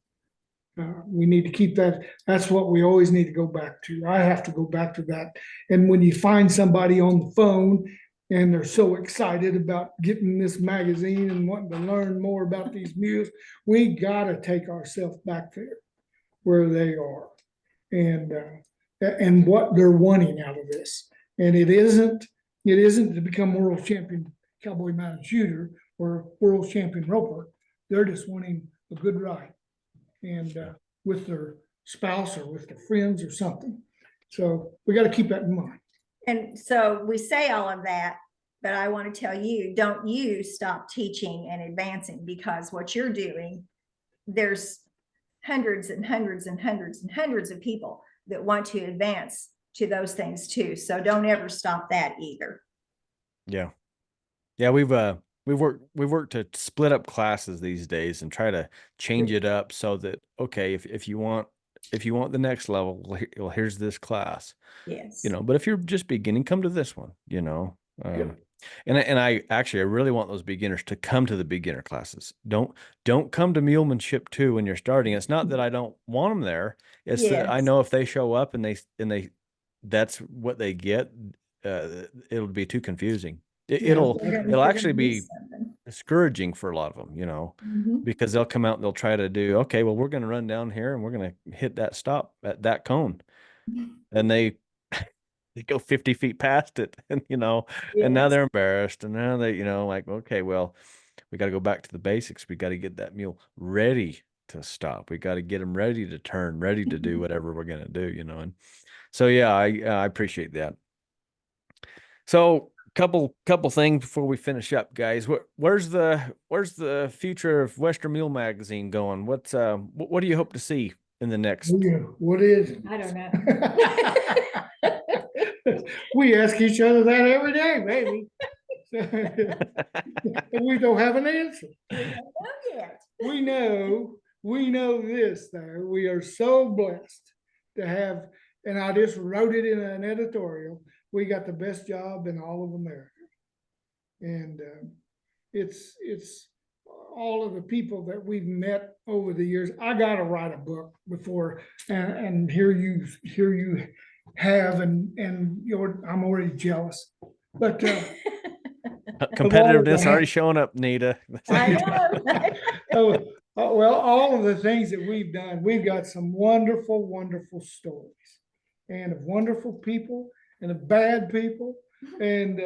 we need to keep that. That's what we always need to go back to. I have to go back to that. And when you find somebody on the phone and they're so excited about getting this magazine and wanting to learn more about these mules, we got to take ourselves back there where they are and what they're wanting out of this. And it isn't to become world champion cowboy mounted shooter or world champion roper. They're just wanting a good ride and with their spouse or with their friends or something. So we got to keep that in mind. And so we say all of that, but I want to tell you, don't you stop teaching and advancing, because what you're doing, there's hundreds and hundreds and hundreds and hundreds of people that want to advance to those things too. So don't ever stop that either. Yeah. Yeah. We've worked to split up classes these days and try to change it up so that, okay, if you want the next level, well, here's this class. Yes. But if you're just beginning, come to this one, and I really want those beginners to come to the beginner classes. Don't come to Mulemanship 2 when you're starting. It's not that I don't want them there. It's that I know if they show up and they that's what they get, it'll be too confusing. It'll actually be discouraging for a lot of them, you know, Mhm. because they'll come out and they'll try to do, okay, well, we're going to run down here and we're going to hit that stop at that cone. And they go 50 feet past it and, you know, and now Yes. they're embarrassed. And now they, you know, like, okay, well, we got to go back to the basics. We got to get that mule ready to stop. We got to get them ready to turn, ready to do whatever we're going to do, you know. And so, yeah, I appreciate that. So, couple things before we finish up, guys. Where's the future of Western Mule Magazine going? What do you hope to see in the next? What is? I don't know. We ask each other that every day, baby. And we don't have an answer. We don't know yet. We know this though. We are so blessed to have, and I just wrote it in an editorial. We got the best job in all of America. And it's all of the people that we've met over the years. I gotta write a book before, and here you have, and I'm already jealous. But Competitiveness already showing up, Nita. I know. well, all of the things that we've done, we've got some wonderful, wonderful stories, and of wonderful people and of bad people, and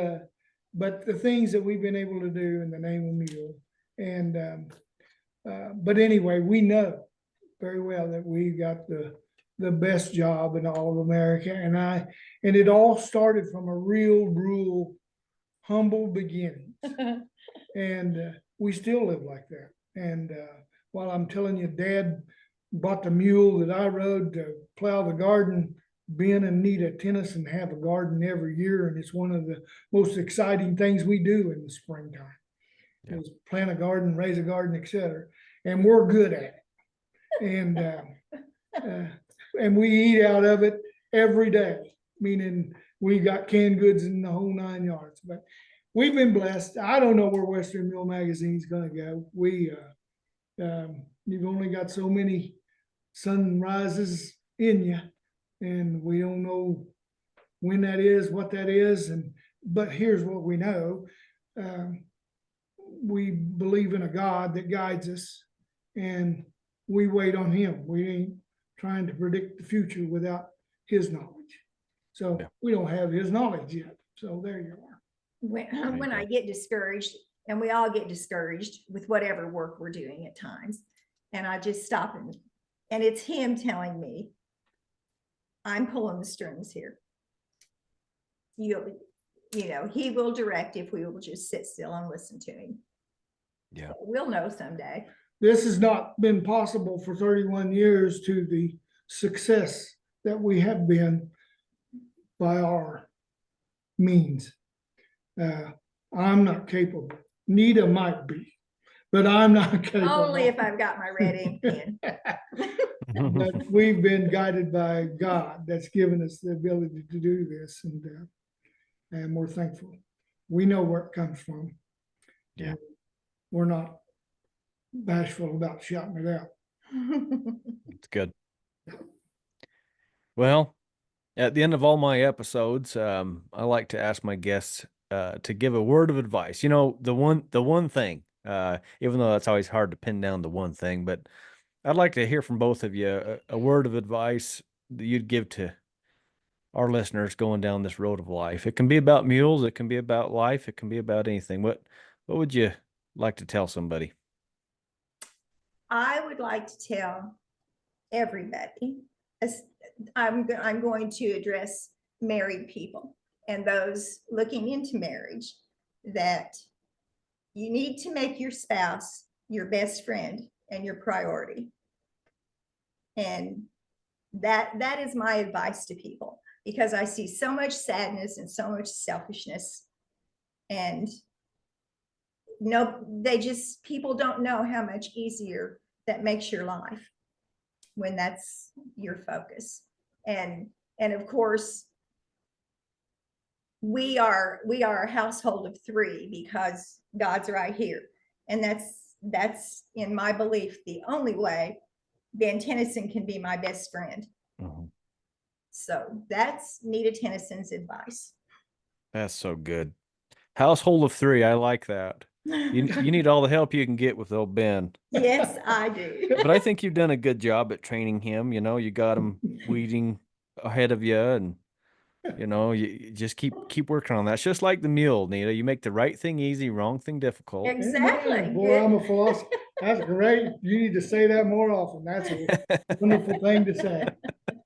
but the things that we've been able to do in the name of Mule. And but anyway, we know very well that we got the best job in all of America, and it all started from a real rural, humble beginnings, and we still live like that. And while I'm telling you, Dad bought the mule that I rode to plow the garden. Ben and Neta Tennison have a garden every year, and it's one of the most exciting things we do in the springtime. Yeah. Is plant a garden, raise a garden, etc. And we're good at it. And we eat out of it every day, meaning we got canned goods in the whole 9 yards. But we've been blessed. I don't know where Western Mule Magazine is going to go. You've only got so many sunrises in you, and we don't know when that is, what that is. But here's what we know. We believe in a God that guides us, and we wait on him. We ain't trying to predict the future without his knowledge. So yeah. We don't have his knowledge yet. So there you are. When I get discouraged, and we all get discouraged with whatever work we're doing at times, and I just stop and it's him telling me, I'm pulling the strings here. You know, he will direct if we will just sit still and listen to him. Yeah, we'll know someday. This has not been possible for 31 years to the success that we have been by our means. I'm not capable. Nita might be, but I'm not capable. Only if I've got my red ink pen. But we've been guided by God that's given us the ability to do this, and we're thankful. We know where it comes from. Yeah. We're not bashful about shouting it out. It's good. Well, at the end of all my episodes, I like to ask my guests to give a word of advice. You know, the one thing, even though that's always hard to pin down the one thing, but I'd like to hear from both of you a word of advice that you'd give to our listeners going down this road of life. It can be about mules, it can be about life, it can be about anything. What would you like to tell somebody? I would like to tell everybody, I'm going to address married people and those looking into marriage, that you need to make your spouse your best friend and your priority. And that is my advice to people, because I see so much sadness and so much selfishness, and people don't know how much easier that makes your life when that's your focus. And of course, we are a household of three because God's right here. And that's in my belief the only way Ben Tennison can be my best friend. Mm-hmm. So that's Neta Tennison's advice. That's so good. Household of three. I like that. You need all the help you can get with old Ben. Yes, I do. But I think you've done a good job at training him. You got him weeding ahead of you, and you just keep working on that. It's just like the mule, Nita. You make the right thing easy, wrong thing difficult. Exactly. Amen. Boy, I'm a philosopher. That's great. You need to say that more often. That's a wonderful thing to say.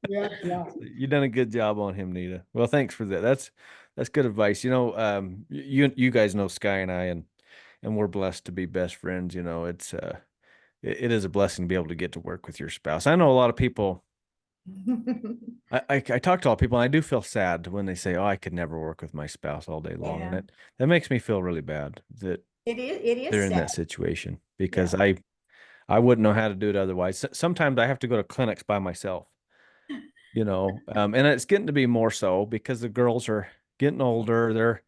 Yeah, yeah. You've done a good job on him, Nita. Well, thanks for that. That's good advice. You guys know Sky and I, and we're blessed to be best friends. It is a blessing to be able to get to work with your spouse. I know a lot of people. I talk to a lot of people, and I do feel sad when they say, "Oh, I could never work with my spouse all day long," and Yeah. that makes me feel really bad that It is they're in that sad. situation, because Yeah. I wouldn't know how to do it otherwise. Sometimes I have to go to clinics by myself, and it's getting to be more so because the girls are getting older.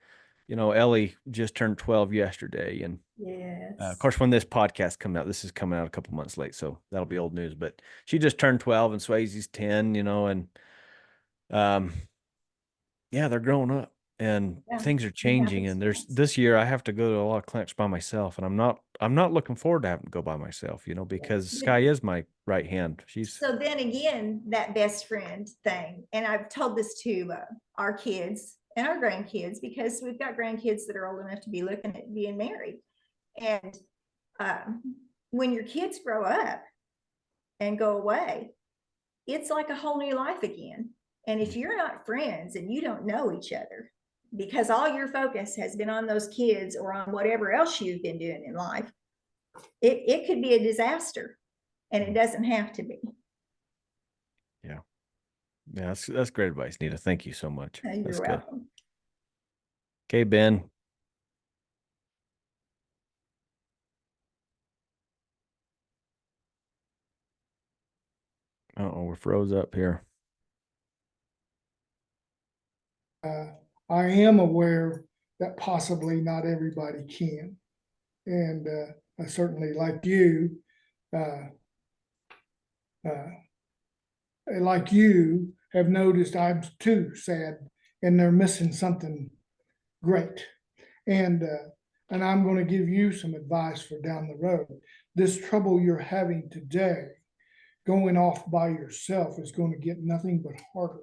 Ellie just turned 12 yesterday, and of Yes. course, when this podcast comes out, this is coming out a couple months late, so that'll be old news. But she just turned 12, and Swayze's 10, and um, yeah, they're growing up, and Yeah. things are It changing. happens And there's fast. this year I have to go to a lot of clinics by myself, and I'm not looking forward to having to go by myself, because Sky is my right hand. She's So then again, that best friend thing, and I've told this to our kids and our grandkids, because we've got grandkids that are old enough to be looking at being married. And when your kids grow up and go away, it's like a whole new life again. And if you're not friends and you don't know each other, because all your focus has been on those kids or on whatever else you've been doing in life, it could be a disaster, and it doesn't have to be. yeah. Yeah, that's great advice, Nita. Thank you so much. That's You're good. welcome. Okay, Ben. Oh, we're froze up here. I am aware that possibly not everybody can. And I certainly, uh, uh, like you, have noticed I'm too sad, and they're missing something great. And I'm going to give you some advice for down the road. This trouble you're having today, going off by yourself, is going to get nothing but harder.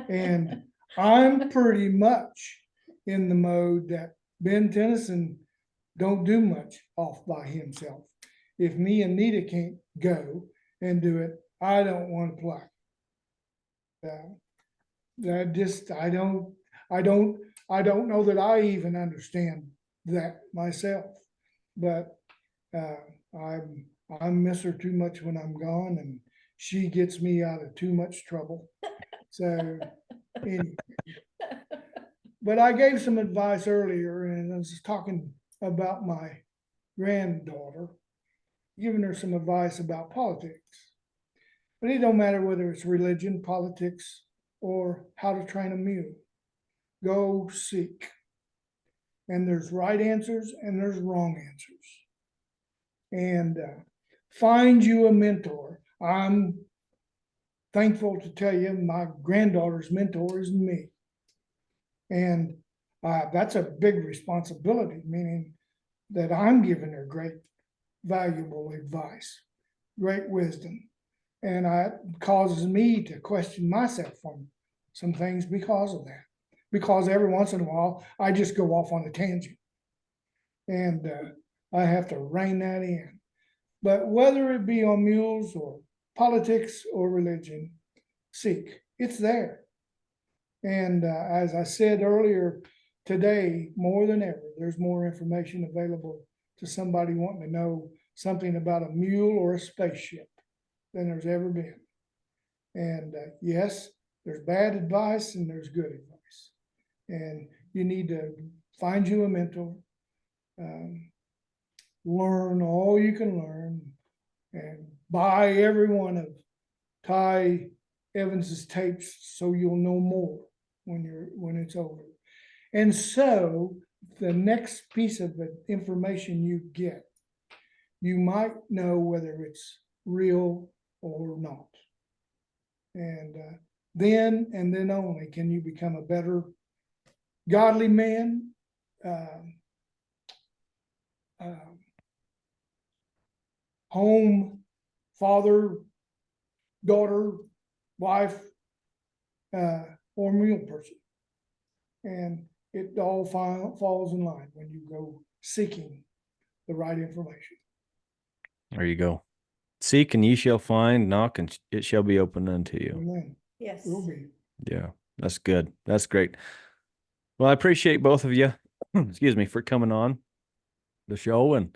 And I'm pretty much in the mode that Ben Tennyson don't do much off by himself. If me and Nita can't go and do it, I don't want to play. That just I don't know that I even understand that myself. But uh, I'm I miss her too much when I'm gone, and she gets me out of too much trouble. So anyway, but I gave some advice earlier, and I was talking about my granddaughter, giving her some advice about politics. But it don't matter whether it's religion, politics, or how to train a mule. Go seek. And there's right answers and there's wrong answers. And find you a mentor. I'm thankful to tell you my granddaughter's mentor is me. And that's a big responsibility, meaning that I'm giving her great, valuable advice, great wisdom. And it causes me to question myself on some things because of that. Because every once in a while, I just go off on a tangent. And I have to rein that in. But whether it be on mules or politics or religion, seek. It's there. And as I said earlier today, more than ever, there's more information available to somebody wanting to know something about a mule or a spaceship than there's ever been. And yes, there's bad advice and there's good advice. And you need to find you a mentor, learn all you can learn, and buy every one of Ty Evans's tapes so you'll know more when it's over. And so the next piece of the information you get, you might know whether it's real or not. And then and then only can you become a better godly man, home, father, daughter, wife, or mule person. And it all falls in line when you go seeking the right information. There you go. Seek and ye shall find, knock and it shall be opened unto you. Amen. Yes. Will be. Yeah, that's good. That's great. Well, I appreciate both of you, excuse me, for coming on the show and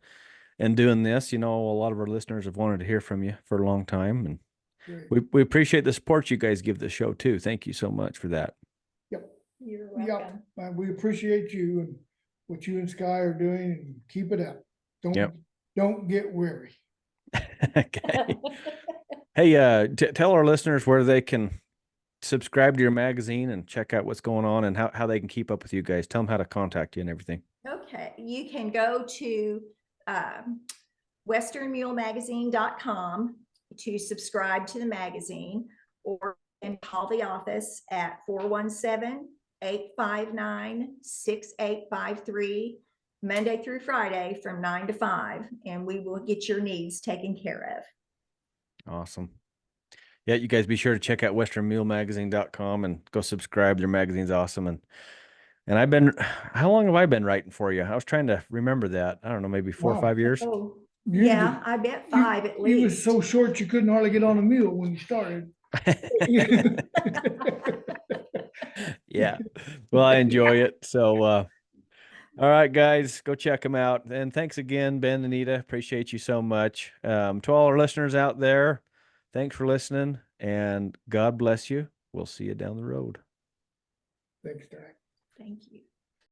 doing this. You know, a lot of our listeners have wanted to hear from you for a long time, and Great. we appreciate the support you guys give the show too. Thank you so much for that. Yep. You're Yep. welcome. We appreciate you and what you and Sky are doing, and keep it up. Yep. Don't get weary. Okay. Hey, tell our listeners where they can subscribe to your magazine and check out what's going on and how they can keep up with you guys. Tell them how to contact you and everything. Okay, you can go to westernmulemagazine.com to subscribe to the magazine, or you can call the office at 417-859-6853, Monday through Friday from 9 to 5, and we will get your needs taken care of. Awesome. Yeah, you guys be sure to check out westernmulemagazine.com and go subscribe. Their magazine's awesome. And I've been, how long have I been writing for you? I was trying to remember that. I don't know, maybe 4 or Wow. 5 years. Oh, You- yeah, I bet 5 at least. You was so short you couldn't hardly get on a mule when you started. Yeah. Well, I enjoy it. So, all right, guys, go check them out. And thanks again, Ben and Anita. Appreciate you so much. To all our listeners out there, thanks for listening and God bless you. We'll see you down the road. Thanks, Jack. Thank you.